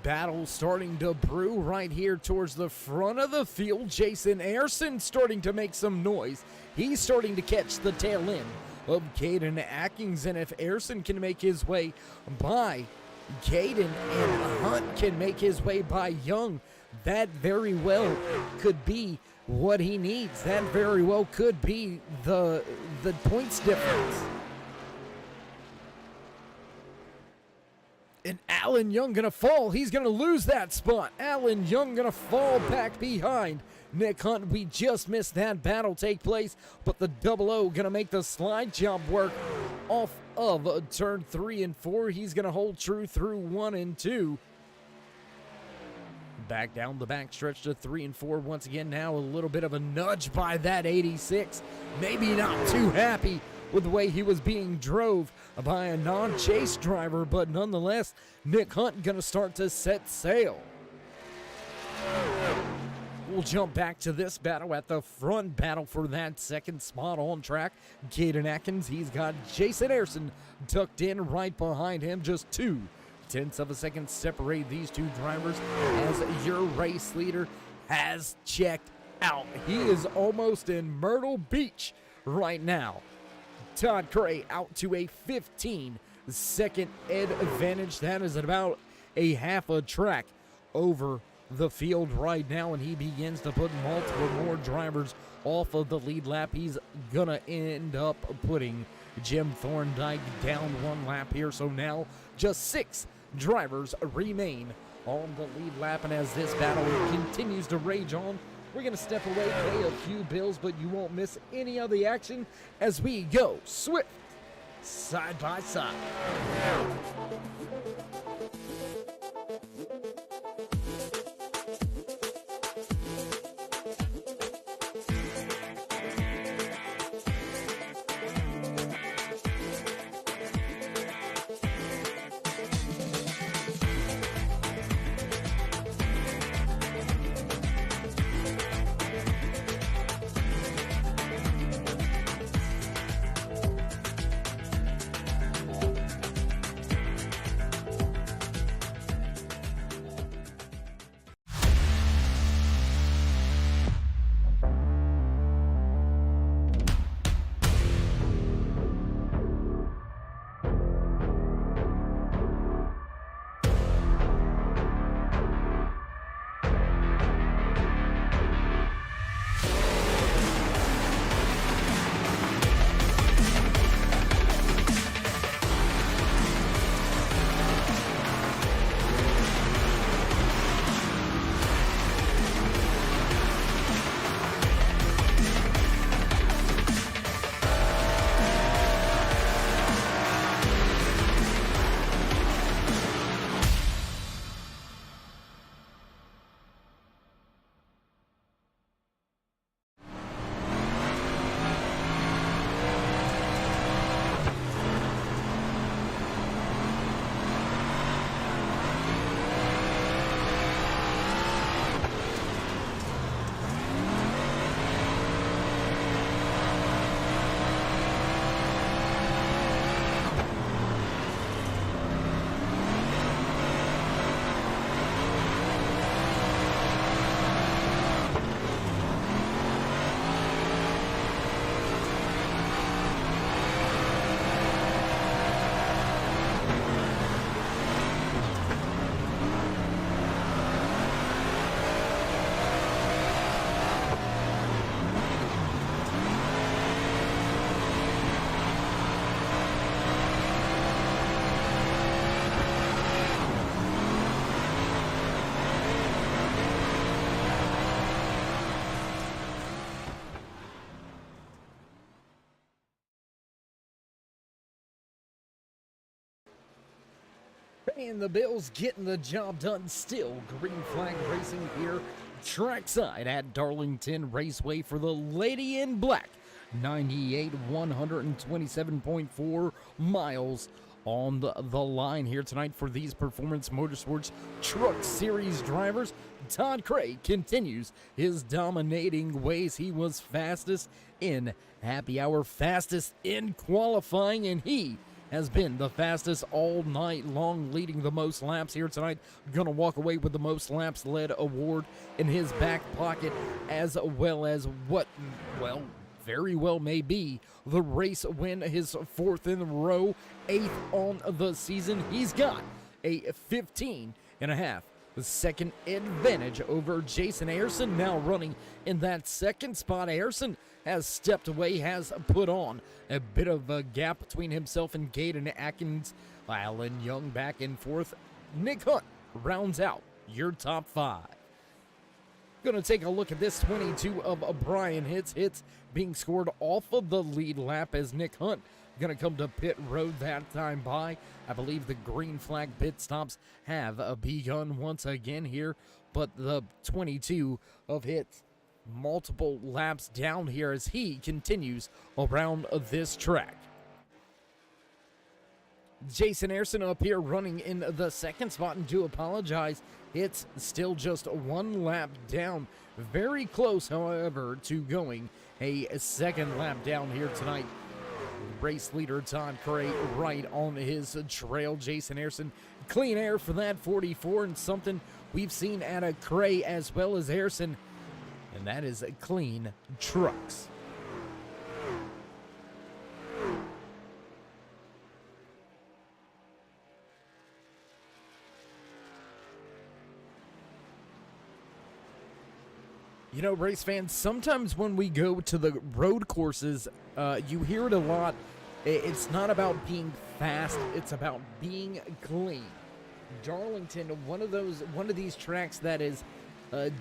Battle starting to brew right here towards the front of the field. Jason Ayerson starting to make some noise. He's starting to catch the tail end of Caden Atkins, and if Ayerson can make his way by Caden and Hunt can make his way by Young, that very well could be what he needs. That very well could be the points difference. And Alan Young gonna fall. He's gonna lose that spot. Alan Young gonna fall back behind Nick Hunt. We just missed that battle take place, but the 00 gonna make the slide jump work off of turn 3 and 4. He's gonna hold true through 1 and 2. Back down the back stretch to 3 and 4 once again. Now a little bit of a nudge by that 86. Maybe not too happy with the way he was being drove by a non-chase driver, but nonetheless, Nick Hunt gonna start to set sail. We'll jump back to this battle at the front. Battle for that second spot on track. Caden Atkins, he's got Jason Ayerson tucked in right behind him. Just 0.2 of a second separate these two drivers as your race leader has checked out. He is almost in Myrtle Beach right now. Todd Cray out to a 15-second advantage. That is about a half a track over the field right now, and he begins to put multiple more drivers off of the lead lap. He's gonna end up putting Jim Thorndike down 1 lap here, so now just 6 drivers remain on the lead lap. And as this battle continues to rage on, we're going to step away, pay a few bills, but you won't miss any of the action as we go swift side by side. And the Bills getting the job done still. Green flag racing here trackside at Darlington Raceway for the Lady in Black. 98 127.4 miles on the line here tonight for these Performance Motorsports Truck Series drivers. Todd Cray continues his dominating ways. He was fastest in Happy Hour, fastest in qualifying, and he has been the fastest all night long, leading the most laps here tonight. Gonna walk away with the most laps led award in his back pocket, as well as what, well, very well may be the race win, his 4th in a row, 8th on the season. He's got a 15.5-second advantage over Jason Ayerson, now running in that second spot. Ayerson has stepped away, has put on a bit of a gap between himself and Caden Atkins. Alan Young back and forth. Nick Hunt rounds out your top 5. Gonna take a look at this 22 of Brian Hits being scored off of the lead lap as Nick Hunt gonna come to pit road that time by. I believe the green flag pit stops have begun once again here, but the 22 of Hits multiple laps down here as he continues around this track. Jason Ayerson up here running in the second spot, and do apologize, it's still just 1 lap down. Very close, however, to going a second lap down here tonight. Race leader Todd Cray right on his trail. Jason Ayerson, clean air for that 44, and something we've seen out of Cray as well as Ayerson, and that is clean trucks. You know, race fans, sometimes when we go to the road courses, you hear it a lot. It's not about being fast, it's about being clean. Darlington, one of these tracks that is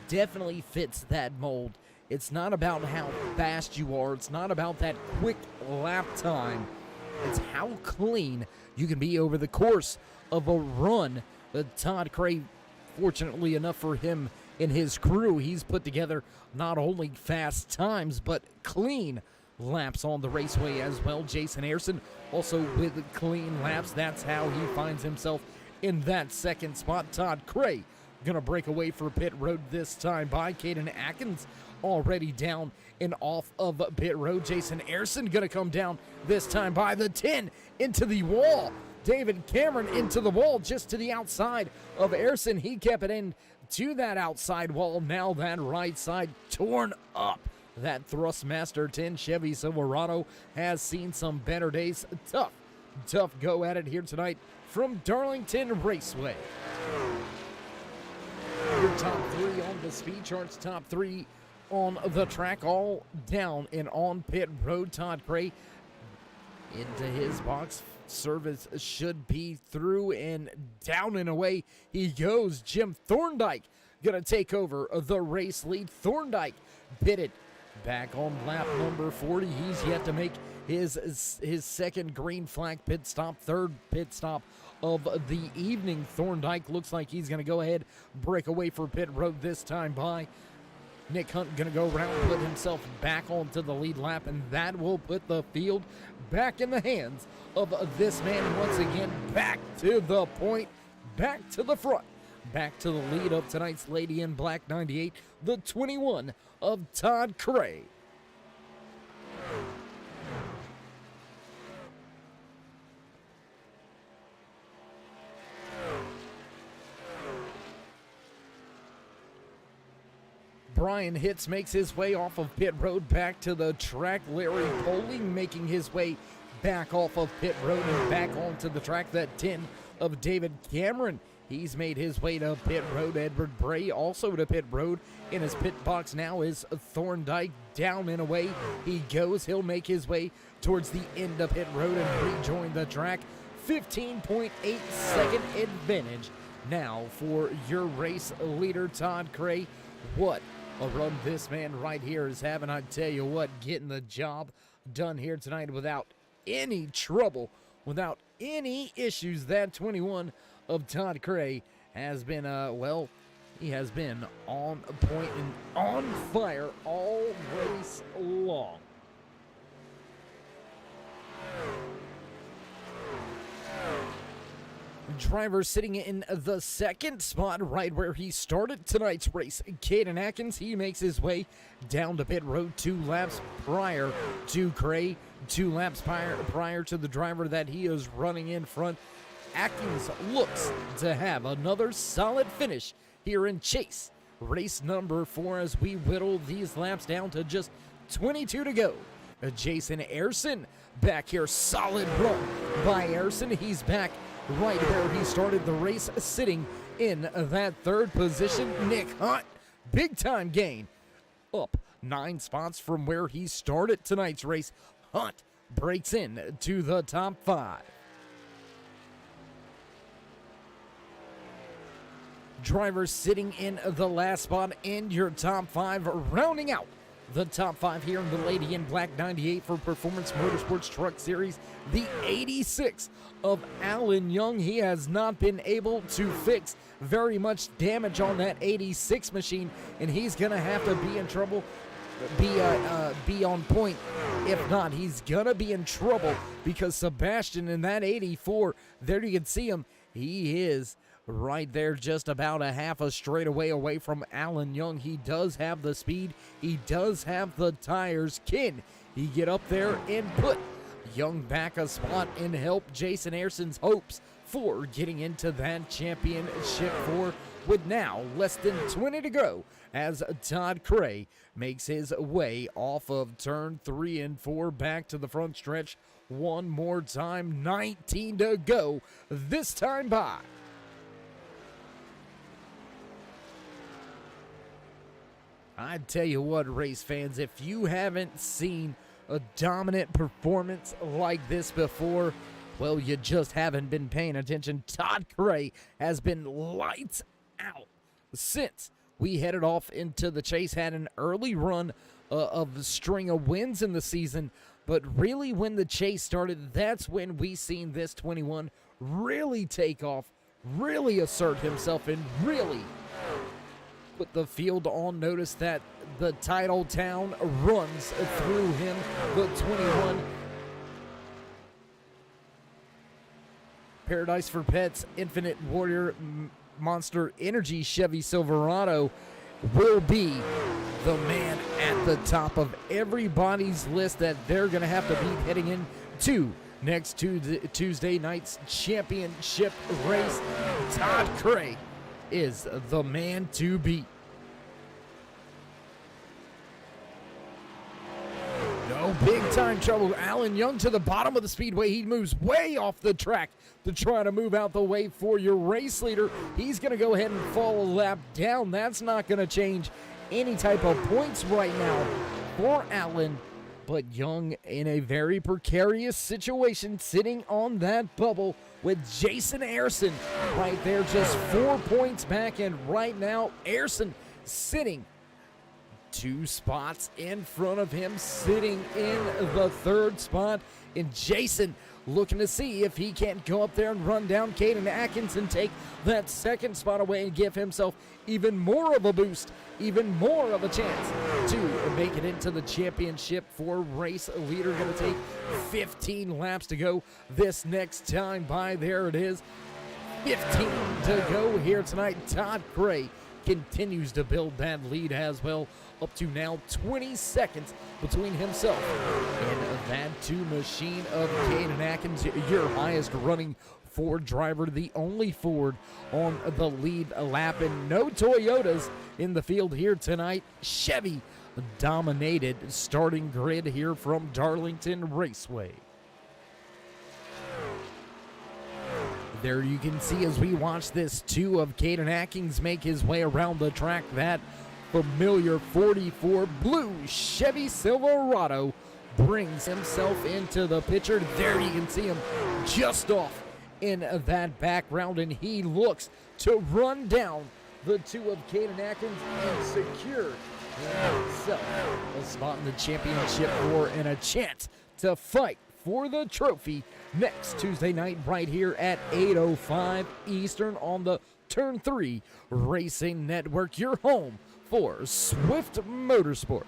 definitely fits that mold. It's not about how fast you are, it's not about that quick lap time. It's how clean you can be over the course of a run. Todd Cray, fortunately enough for him and his crew, he's put together not only fast times, but clean laps on the raceway as well. Jason Ayerson also with clean laps. That's how he finds himself in that second spot. Todd Cray gonna break away for pit road this time by. Caden Atkins already down and off of pit road. Jason Ayerson gonna come down this time by. The 10 into the wall. David Cameron into the wall just to the outside of Ayerson. He kept it in to that outside wall. Now that right side torn up. That Thrustmaster 10 Chevy Silverado has seen some better days. Tough go at it here tonight from Darlington Raceway. Your top 3 on the speed charts, top 3 on the track, all down and on pit road. Todd Cray into his box. Service should be through, and down and away he goes. Jim Thorndike gonna take over the race lead. Thorndike pitted back on lap number 40. He's yet to make his second green flag pit stop, 3rd pit stop of the evening. Thorndike looks like he's gonna go ahead, break away for pit road this time by. Nick Hunt gonna go around, put himself back onto the lead lap, and that will put the field back in the hands of this man once again. Back to the point, back to the front, back to the lead of tonight's Lady in Black 98, the 21 of Todd Cray. Brian Hitz makes his way off of pit road back to the track. Larry Poling making his way back off of pit road and back onto the track. That 10 of David Cameron, he's made his way to pit road. Edward Bray also to pit road. In his pit box now is Thorndike. Down and away he goes. He'll make his way towards the end of pit road and rejoin the track. 15.8-second advantage now for your race leader, Todd Cray. What a run this man right here is having. I tell you what, getting the job done here tonight without any trouble without any issues. That 21 of Todd Cray has been, he has been on point and on fire all race long. Driver sitting in the second spot, right where he started tonight's race, Caden Atkins. He makes his way down to pit road 2 laps prior to Cray, 2 laps prior to the driver that he is running in front. Atkins looks to have another solid finish here in Chase race number 4 as we whittle these laps down to just 22 to go. Jason Ayerson back here, solid run by Ayerson. He's back right where he started the race, sitting in that third position. Nick Hunt, big time gain, up 9 spots from where he started tonight's race. Hunt breaks in to the top 5. Drivers sitting in the last spot in your top 5, rounding out the top 5 here in the Lady in Black 98 for Performance Motorsports Truck Series, the 86 of Alan Young. He has not been able to fix very much damage on that 86 machine, and he's going to have to be in trouble, be on point. If not, he's going to be in trouble because Sebastian in that 84, there you can see him, he is right there, just about a half a straightaway away from Alan Young. He does have the speed. He does have the tires. Can he get up there and put Young back a spot and help Jason Ayerson's hopes for getting into that championship 4 with now less than 20 to go as Todd Cray makes his way off of turn 3 and 4 back to the front stretch one more time. 19 to go this time by. I tell you what, race fans, if you haven't seen a dominant performance like this before, well, you just haven't been paying attention. Todd Cray has been lights out since we headed off into the chase. Had an early run of a string of wins in the season, but really when the chase started, that's when we seen this 21 really take off, really assert himself, and really put the field on notice that the title town runs through him. The 21 Paradise for Pets Infinite Warrior Monster Energy Chevy Silverado will be the man at the top of everybody's list that they're going to have to beat heading into next Tuesday night's championship race. Todd Cray is the man to beat. No big time trouble. Alan Young to the bottom of the speedway. He moves way off the track to try to move out the way for your race leader. He's going to go ahead and fall a lap down. That's not going to change any type of points right now for Alan. But Young in a very precarious situation, sitting on that bubble with Jason Ayerson right there, just 4 points back. And right now, Ayerson sitting 2 spots in front of him, sitting in the third spot. And Jason looking to see if he can't go up there and run down Caden Atkins and take that second spot away and give himself even more of a boost, even more of a chance to make it into the championship for race leader. Going to take 15 laps to go this next time by. There it is, 15 to go here tonight. Todd Cray continues to build that lead as well, up to now 20 seconds between himself and that 2 machine of Caden Atkins, your highest running Ford driver, the only Ford on the lead lap, and no Toyotas in the field here tonight. Chevy dominated starting grid here from Darlington Raceway. There you can see as we watch this 2 of Caden Atkins make his way around the track, that familiar 44 blue Chevy Silverado brings himself into the picture. There you can see him just off in that background, and he looks to run down the 2 of Caden Atkins and secure himself a spot in the championship 4 and a chance to fight for the trophy next Tuesday night right here at 8:05 Eastern on the Turn 3 Racing Network, your home for Swift Motorsports.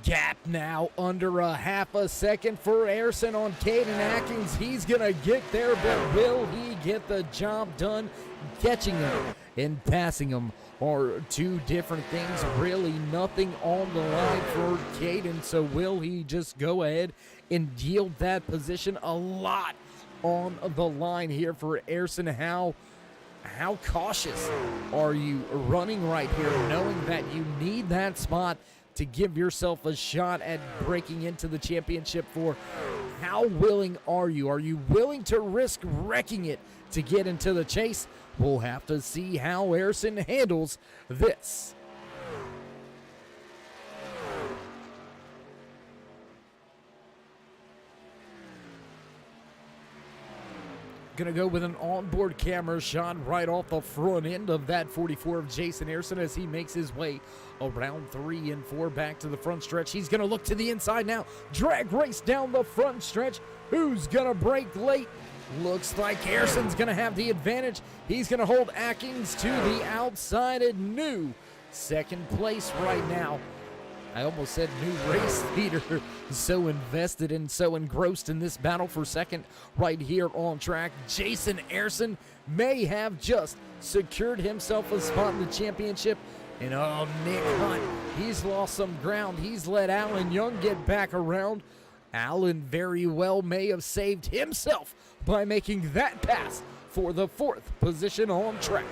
Gap now under a half a second for Ayrton on Caden Atkins. He's going to get there, but will he get the job done? Catching him and passing him are two different things. Really nothing on the line for Caden, so will he just go ahead and yield that position? A lot on the line here for Ayrton. How cautious are you running right here, knowing that you need that spot to give yourself a shot at breaking into the championship for? How willing are you? Are you willing to risk wrecking it to get into the chase? We'll have to see how Ayrton handles this. Gonna go with an onboard camera shot right off the front end of that 44 of Jason Ayrton as he makes his way around 3 and 4 back to the front stretch. He's gonna look to the inside now. Drag race down the front stretch. Who's gonna break late? Looks like Ayrton's gonna have the advantage. He's gonna hold Atkins to the outside and new second place right now. I almost said new race leader. So invested and so engrossed in this battle for second right here on track. Jason Ayrton may have just secured himself a spot in the championship. And oh, Nick Hunt, he's lost some ground. He's let Alan Young get back around. Alan very well may have saved himself by making that pass for the 4th position on track.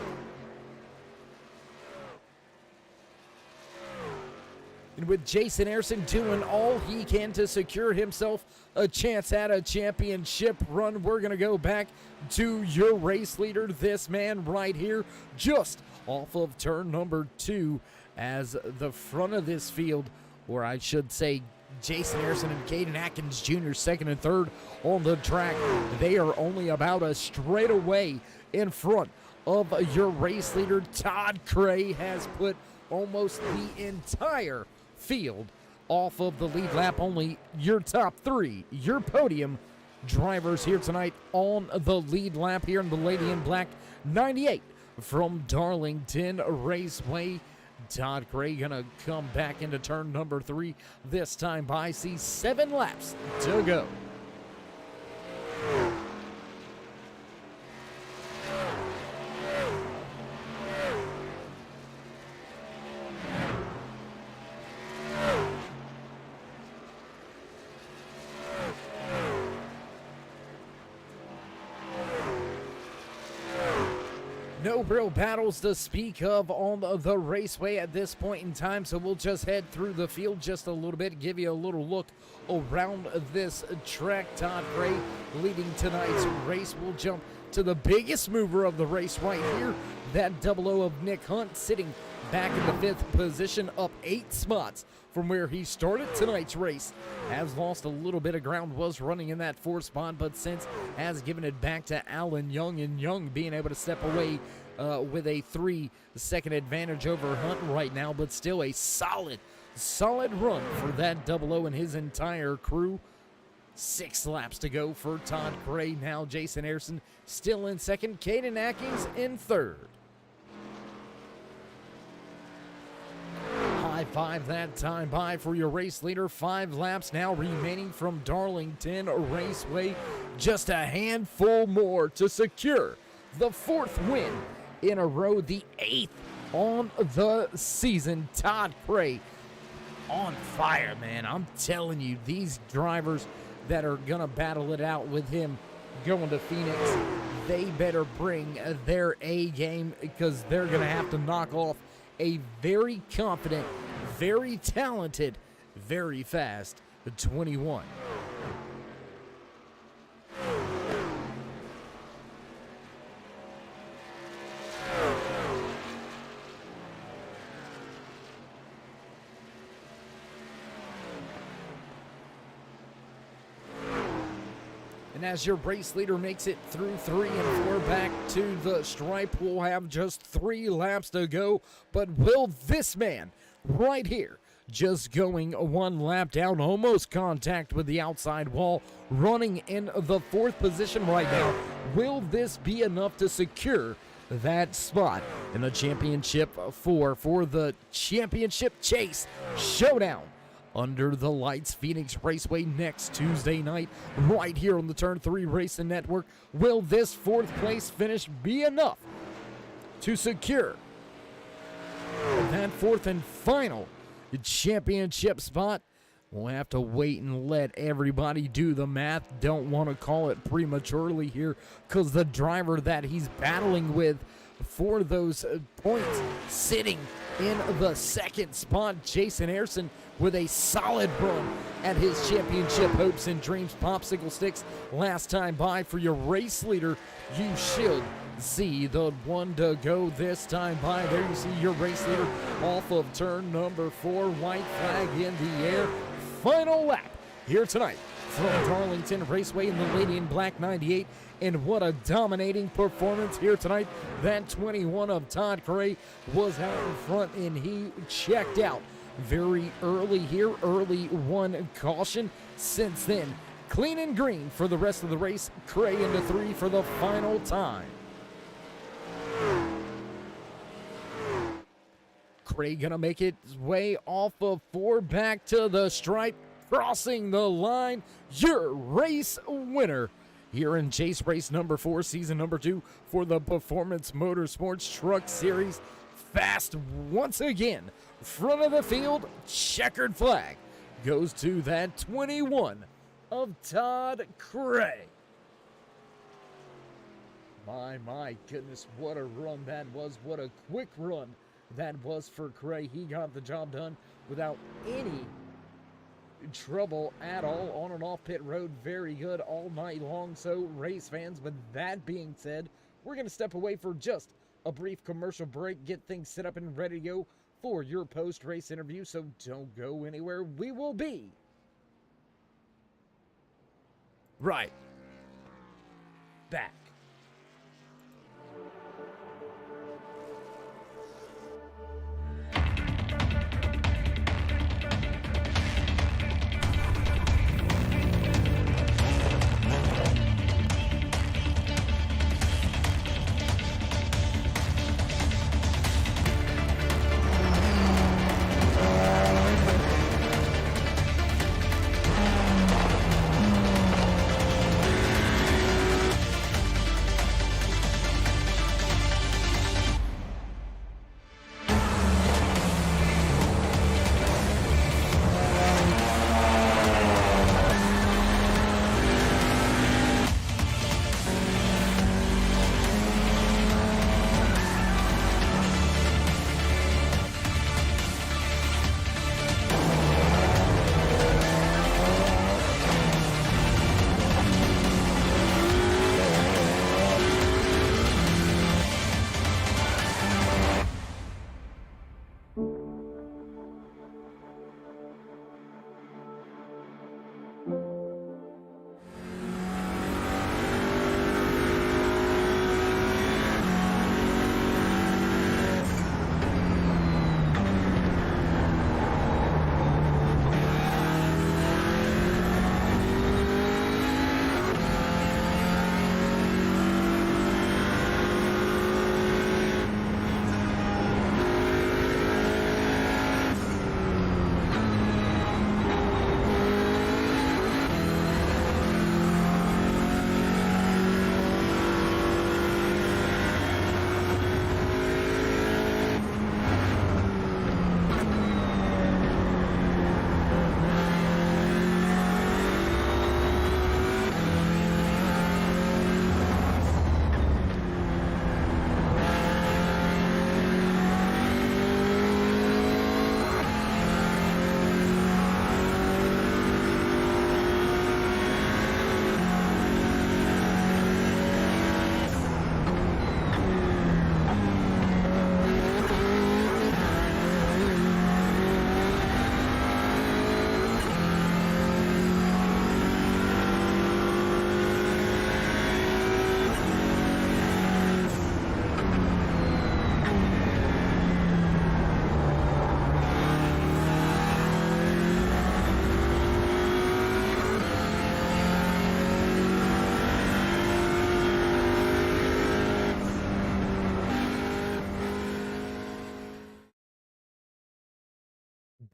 And with Jason Ayrton doing all he can to secure himself a chance at a championship run, we're going to go back to your race leader, this man right here, just off of turn number 2 as the front of this field, or I should say Jason Ayrton and Caden Atkins Jr., 2nd and 3rd on the track. They are only about a straightaway in front of your race leader. Todd Cray has put almost the entire field off of the lead lap. Only your top 3, your podium drivers here tonight on the lead lap here in the Lady in Black 98 from Darlington Raceway. Todd Cray gonna come back into turn number 3 this time by. See 7 laps to go. No real battles to speak of on the raceway at this point in time, so we'll just head through the field just a little bit, give you a little look around this track. Todd Cray leading tonight's race. We'll jump to the biggest mover of the race right here, that 00 of Nick Hunt sitting back in the 5th position, up 8 spots from where he started tonight's race. Has lost a little bit of ground, was running in that 4th spot, but since has given it back to Alan Young, and Young being able to step away with a 3-second advantage over Hunt right now, but still a solid run for that 00 and his entire crew. 6 laps to go for Todd Cray. Now Jason Ayrton still in 2nd, Caden Atkins in 3rd. High 5 that time by for your race leader. 5 laps now remaining from Darlington Raceway. Just a handful more to secure the 4th win in a row, the 8th on the season. Todd Cray on fire, man. I'm telling you, these drivers that are gonna battle it out with him going to Phoenix, they better bring their A game, because they're gonna have to knock off a very confident, very talented, very fast 21. And as your race leader makes it through 3 and 4 back to the stripe, we'll have just 3 laps to go. But will this man right here, just going 1 lap down, almost contact with the outside wall, running in the 4th position right now, will this be enough to secure that spot in the championship for the championship chase showdown under the lights, Phoenix Raceway next Tuesday night, right here on the Turn 3 Racing Network? Will this 4th place finish be enough to secure that 4th and final championship spot? We'll have to wait and let everybody do the math. Don't want to call it prematurely here, because the driver that he's battling with for those points, sitting in the 2nd spot, Jason Ayerson, with a solid run at his championship hopes and dreams. Popsicle sticks last time by for your race leader. You should see the 1 to go this time by. There you see your race leader off of turn number 4. White flag in the air. Final lap here tonight from Darlington Raceway in the Lady in Black 98. And what a dominating performance here tonight. That 21 of Todd Gray was out in front, and he checked out very early here. Early 1 caution. Since then, clean and green for the rest of the race. Gray into 3 for the final time. Craig gonna make his way off of 4 back to the stripe, crossing the line. Your race winner here in chase race number 4, season number 2 for the Performance Motorsports Truck Series. Fast once again, front of the field, checkered flag goes to that 21 of Todd Cray. My goodness, what a run that was. What a quick run that was for Cray. He got the job done without any trouble at all on and off pit road. Very good all night long. So, race fans, with that being said, we're going to step away for just a brief commercial break, get things set up and ready to go for your post-race interview. So don't go anywhere. We will be right back.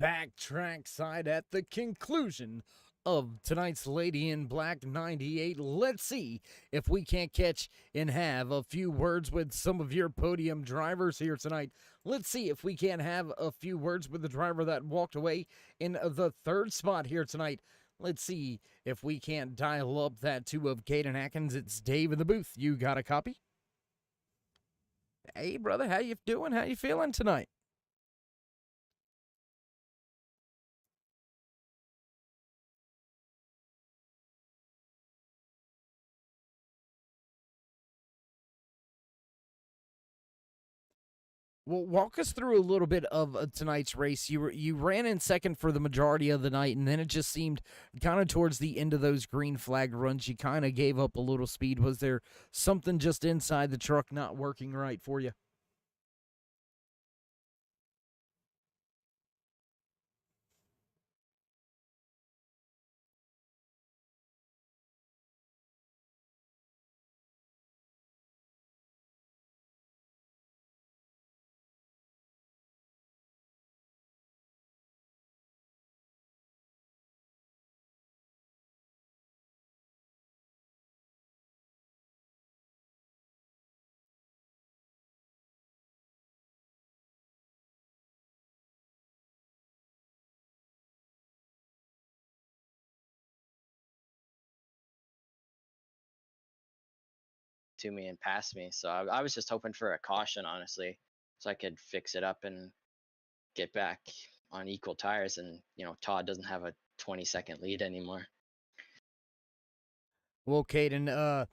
back trackside at the conclusion of tonight's Lady in Black 98. Let's see if we can't catch and have a few words with some of your podium drivers here tonight. Let's see if we can have a few words with the driver that walked away in the third spot here tonight. Let's see if we can't dial up that two of Caden Atkins. It's Dave in the booth. You got a copy? Hey, brother, how you doing? How you feeling tonight? Well, walk us through a little bit of tonight's race. You ran in second for the majority of the night, and then it just seemed kind of towards the end of those green flag runs, you kind of gave up a little speed. Was there something just inside the truck not working right for you? To me and passed me. So I was just hoping for a caution, honestly, so I could fix it up and get back on equal tires. And Todd doesn't have a 20-second lead anymore. Well, Caden,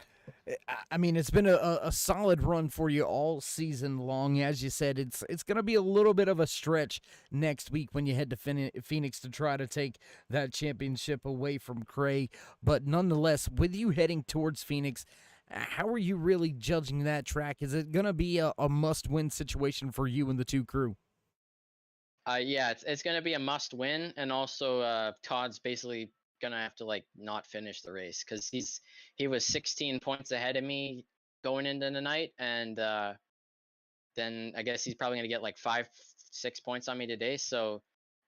I mean, it's been a solid run for you all season long. As you said, it's going to be a little bit of a stretch next week when you head to Phoenix to try to take that championship away from Cray. But nonetheless, with you heading towards Phoenix, how are you really judging that track? Is it going to be a must-win situation for you and the two crew? Yeah, it's going to be a must win. And also Todd's basically going to have to not finish the race because he was 16 points ahead of me going into the night. And then I guess he's probably going to get 5-6 points on me today. So,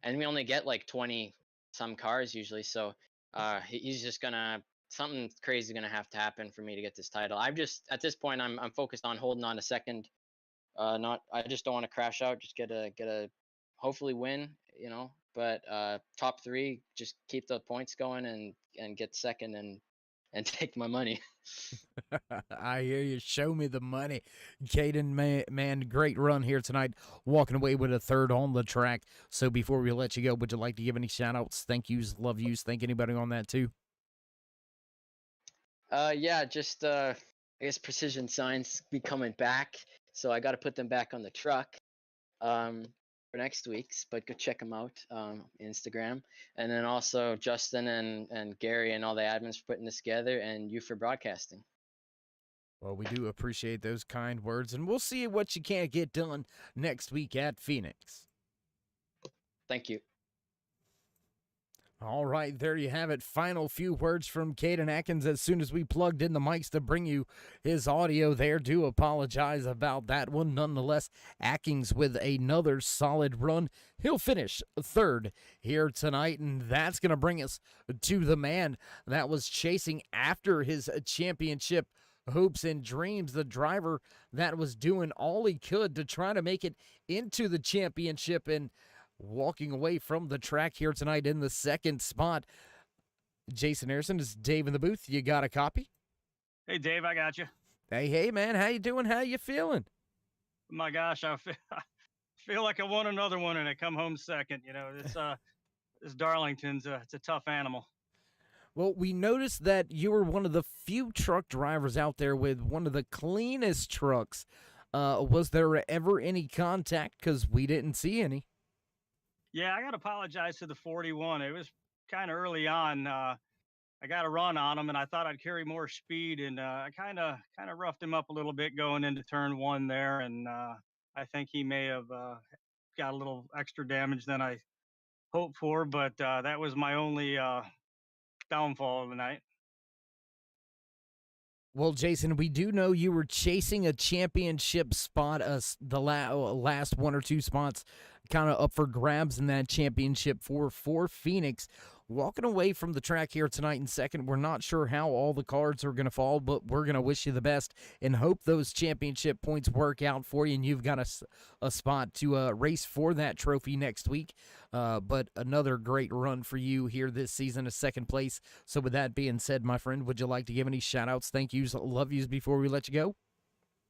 and we only get 20 some cars usually. So he's just going to, something crazy going to have to happen for me to get this title. I'm just, at this point, I'm focused on holding on to second. I just don't want to crash out, just get a hopefully win, but top three, just keep the points going and get second and take my money. I hear you. Show me the money. Caden, man, great run here tonight, walking away with a third on the track. So before we let you go, would you like to give any shout-outs, thank yous, love yous, thank anybody on that too? Yeah, just I guess Precision Signs be coming back, so I got to put them back on the truck for next week's. But go check them out Instagram, and then also Justin and Gary and all the admins for putting this together, and you for broadcasting. Well, we do appreciate those kind words, and we'll see what you can't get done next week at Phoenix. Thank you. All right, there you have it. Final few words from Caden Atkins as soon as we plugged in the mics to bring you his audio there. Do apologize about that one. Nonetheless, Atkins with another solid run. He'll finish third here tonight, and that's going to bring us to the man that was chasing after his championship hopes and dreams, the driver that was doing all he could to try to make it into the championship, and walking away from the track here tonight in the second spot. Jason Harrison, is Dave in the booth. You got a copy? Hey, Dave, I got you. Hey, man, how you doing? How you feeling? My gosh, I feel like I won another one and I come home second. This Darlington's it's a tough animal. Well, we noticed that you were one of the few truck drivers out there with one of the cleanest trucks. Was there ever any contact? Because we didn't see any. Yeah, I got to apologize to the 41. It was kind of early on. I got a run on him, and I thought I'd carry more speed, and I kind of roughed him up a little bit going into turn one there, and I think he may have got a little extra damage than I hoped for, but that was my only downfall of the night. Well, Jason, we do know you were chasing a championship spot the last one or two spots kind of up for grabs in that championship for Phoenix. Walking away from the track here tonight in second, we're not sure how all the cards are going to fall, but we're going to wish you the best and hope those championship points work out for you and you've got a spot to race for that trophy next week. But another great run for you here this season, a second place. So with that being said, my friend, would you like to give any shout-outs, thank yous, love yous before we let you go?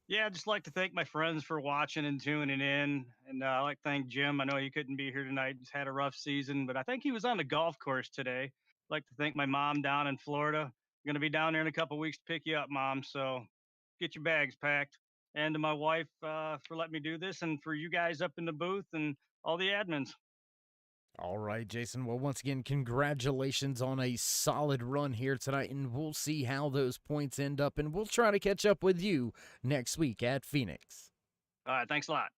Yeah, I'd just like to thank my friends for watching and tuning in. And I'd like to thank Jim. I know you couldn't be here tonight. He's had a rough season, but I think he was on the golf course today. I'd like to thank my mom down in Florida. I'm going to be down there in a couple weeks to pick you up, Mom. So get your bags packed. And to my wife for letting me do this, and for you guys up in the booth and all the admins. All right, Jason. Well, once again, congratulations on a solid run here tonight, and we'll see how those points end up, and we'll try to catch up with you next week at Phoenix. All right, thanks a lot.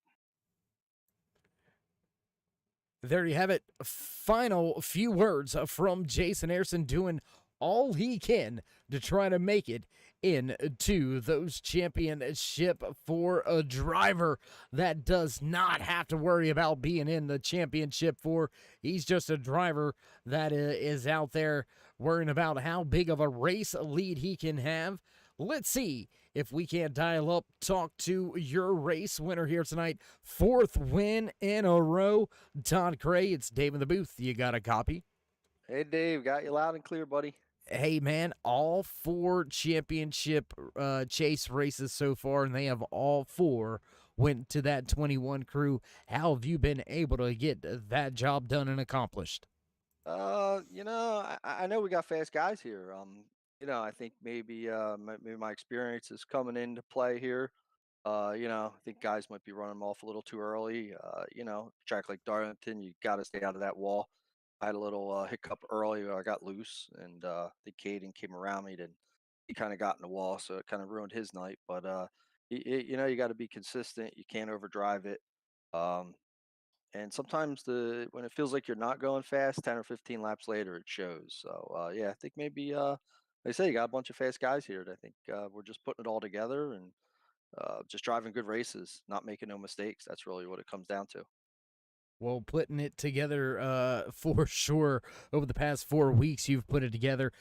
There you have it. Final few words from Jason Harrison doing all he can to try to make it into those championship for a driver that does not have to worry about being in the championship for. He's just a driver that is out there worrying about how big of a race lead he can have. Let's see if we can't dial up, talk to your race winner here tonight. 4th win in a row. Todd Cray, it's Dave in the booth. You got a copy? Hey, Dave, got you loud and clear, buddy. Hey, man, all 4 championship chase races so far, and they have all 4 went to that 21 crew. How have you been able to get that job done and accomplished? I know we got fast guys here. I think maybe my experience is coming into play here. I think guys might be running them off a little too early. Track like Darlington, you got to stay out of that wall. I had a little hiccup early where I got loose, and the Caden came around me, and he kind of got in the wall, so it kind of ruined his night. But you got to be consistent. You can't overdrive it. Um, and sometimes when it feels like you're not going fast, 10 or 15 laps later, it shows. So yeah, I think maybe like I say, you got a bunch of fast guys here. I think we're just putting it all together and just driving good races, not making no mistakes. That's really what it comes down to. Well, putting it together for sure. Over the past 4 weeks, you've put it together.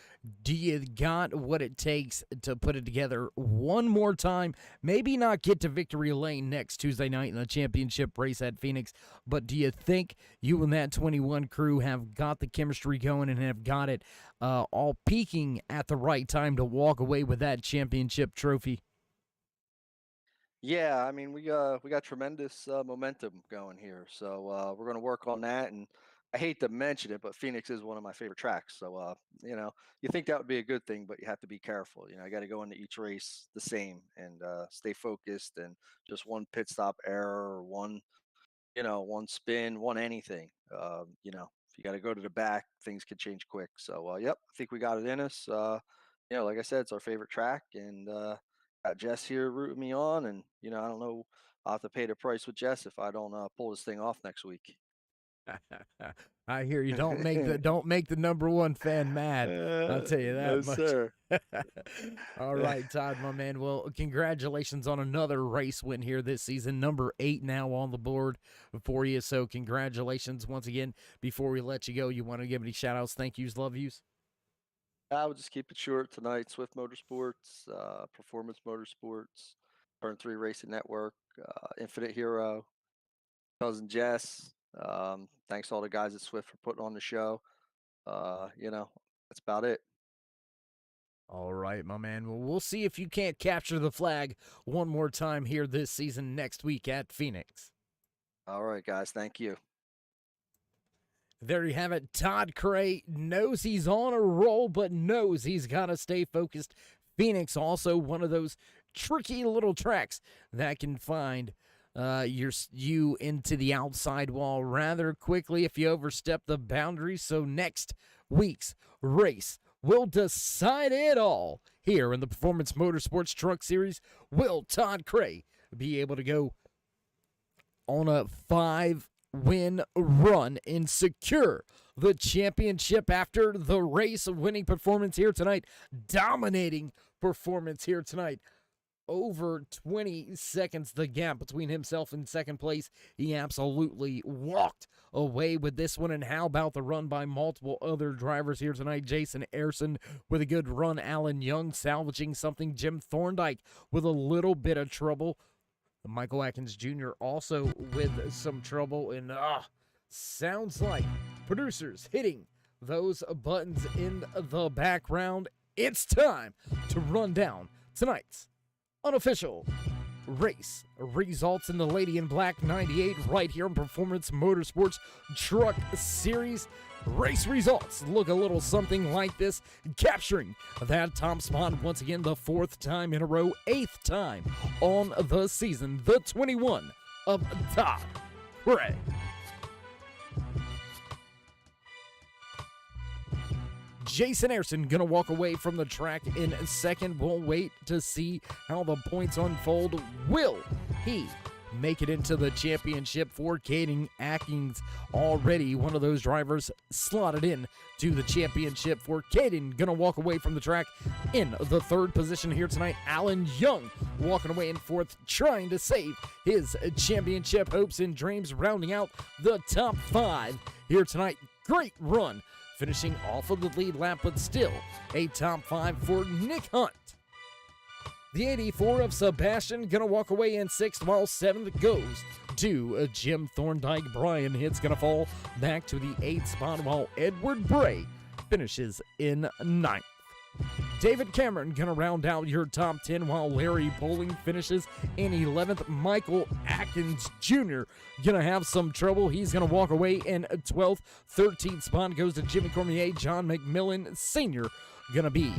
Do you got what it takes to put it together one more time? Maybe not get to victory lane next Tuesday night in the championship race at Phoenix, but do you think you and that 21 crew have got the chemistry going and have got it all peaking at the right time to walk away with that championship trophy? Yeah, I mean we got tremendous momentum going here, so we're going to work on that. And I hate to mention it, but Phoenix is one of my favorite tracks. So you think that would be a good thing, but you have to be careful. I got to go into each race the same and stay focused. And just one pit stop error or one spin, one anything. If you got to go to the back, things could change quick. So yep, I think we got it in us. Like I said, it's our favorite track, and got Jess here rooting me on, and I don't know, I'll have to pay the price with Jess if I don't pull this thing off next week. I hear you. Don't make the number one fan mad. I'll tell you that No, much. sir. All right, Todd, my man. Well, congratulations on another race win here this season. Number 8 now on the board for you. So congratulations once again. Before we let you go, you want to give any shout outs, thank yous, love yous? I will just keep it short tonight. Swift Motorsports, Performance Motorsports, Turn 3 Racing Network, Infinite Hero, Cousin Jess. Thanks to all the guys at Swift for putting on the show. That's about it. All right, my man. Well, we'll see if you can't capture the flag one more time here this season next week at Phoenix. All right, guys. Thank you. There you have it. Todd Cray knows he's on a roll, but knows he's got to stay focused. Phoenix, also one of those tricky little tracks that can find you into the outside wall rather quickly if you overstep the boundaries. So next week's race will decide it all here in the Performance Motorsports Truck Series. Will Todd Cray be able to go on a 5-win run and secure the championship after the race? Winning performance here tonight, dominating performance here tonight over 20 seconds the gap between himself and second place. He absolutely walked away with this one. And how about the run by multiple other drivers here tonight? Jason Ayerson with a good run. Alan Young salvaging something. Jim Thorndike with a little bit of trouble. Michael Atkins Jr. also with some trouble. And sounds like producers hitting those buttons in the background. It's time to run down tonight's unofficial race results in the Lady in Black 98 right here on Performance Motorsports Truck Series. Race results look a little something like this, capturing that top spot once again, the 4th time in a row, 8th time on the season, the 21 of Todd Ray. Jason Ayerson gonna walk away from the track in second. We'll wait to see how the points unfold. Will he make it into the championship for Caden Atkins? Already one of those drivers slotted in to the championship for Caden. Gonna walk away from the track in the 3rd position here tonight. Alan Young walking away in 4th, trying to save his championship hopes and dreams, rounding out the top 5 here tonight. Great run, finishing off of the lead lap, but still a top 5 for Nick Hunt. The 84 of Sebastian gonna walk away in 6th, while 7th goes to Jim Thorndike. Brian Hitt's gonna fall back to the 8th spot, while Edward Bray finishes in 9th. David Cameron gonna round out your top 10, while Larry Bowling finishes in 11th. Michael Atkins Jr. gonna have some trouble. He's gonna walk away in 12th. 13th spot goes to Jimmy Cormier. John McMillan Sr. gonna be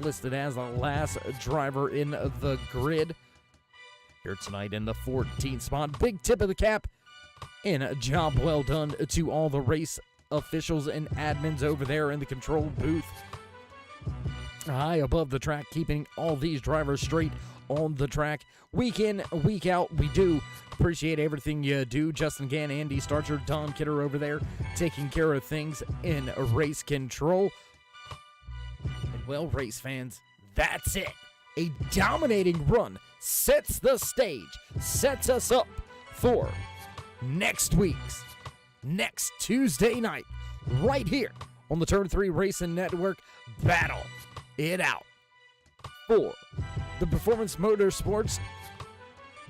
listed as the last driver in the grid here tonight in the 14th spot. Big tip of the cap and a job well done to all the race officials and admins over there in the control booth, high above the track, keeping all these drivers straight on the track week in, week out. We do appreciate everything you do. Justin Gann, Andy Starcher, Don Kidder over there taking care of things in race control. And well, race fans, that's it. A dominating run sets the stage, sets us up for next Tuesday night, right here on the Turn 3 Racing Network. Battle it out for the Performance Motorsports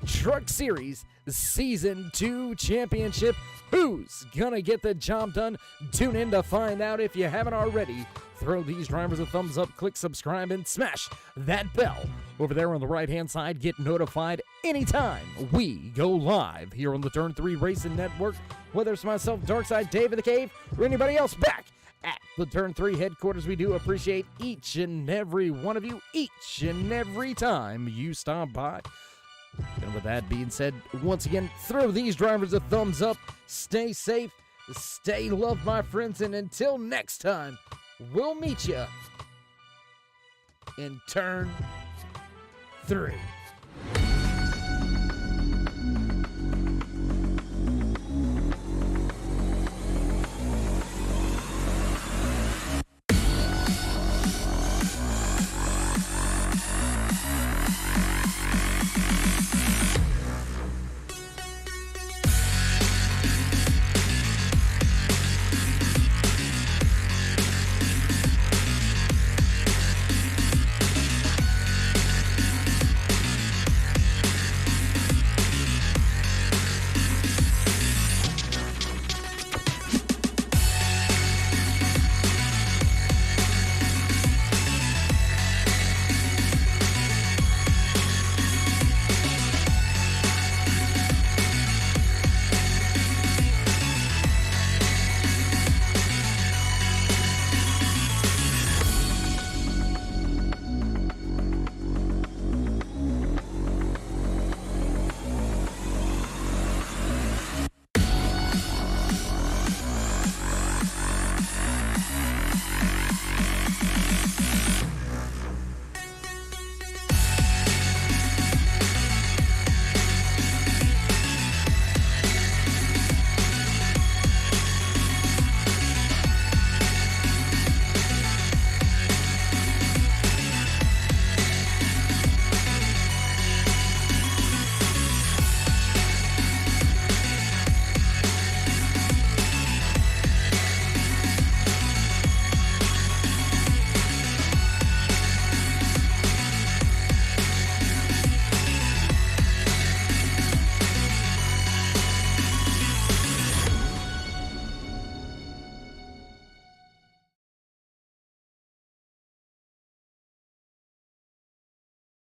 Truck Series Season 2 Championship. Who's gonna get the job done? Tune in to find out. If you haven't already, throw these drivers a thumbs up, click subscribe, and smash that bell over there on the right-hand side. Get notified anytime we go live here on the Turn 3 Racing Network, whether it's myself, Darkside, Dave of the Cave, or anybody else back at the Turn 3 headquarters. We do appreciate each and every one of you, each and every time you stop by. And with that being said, once again, throw these drivers a thumbs up. Stay safe, stay loved, my friends, and until next time, we'll meet you in Turn 3.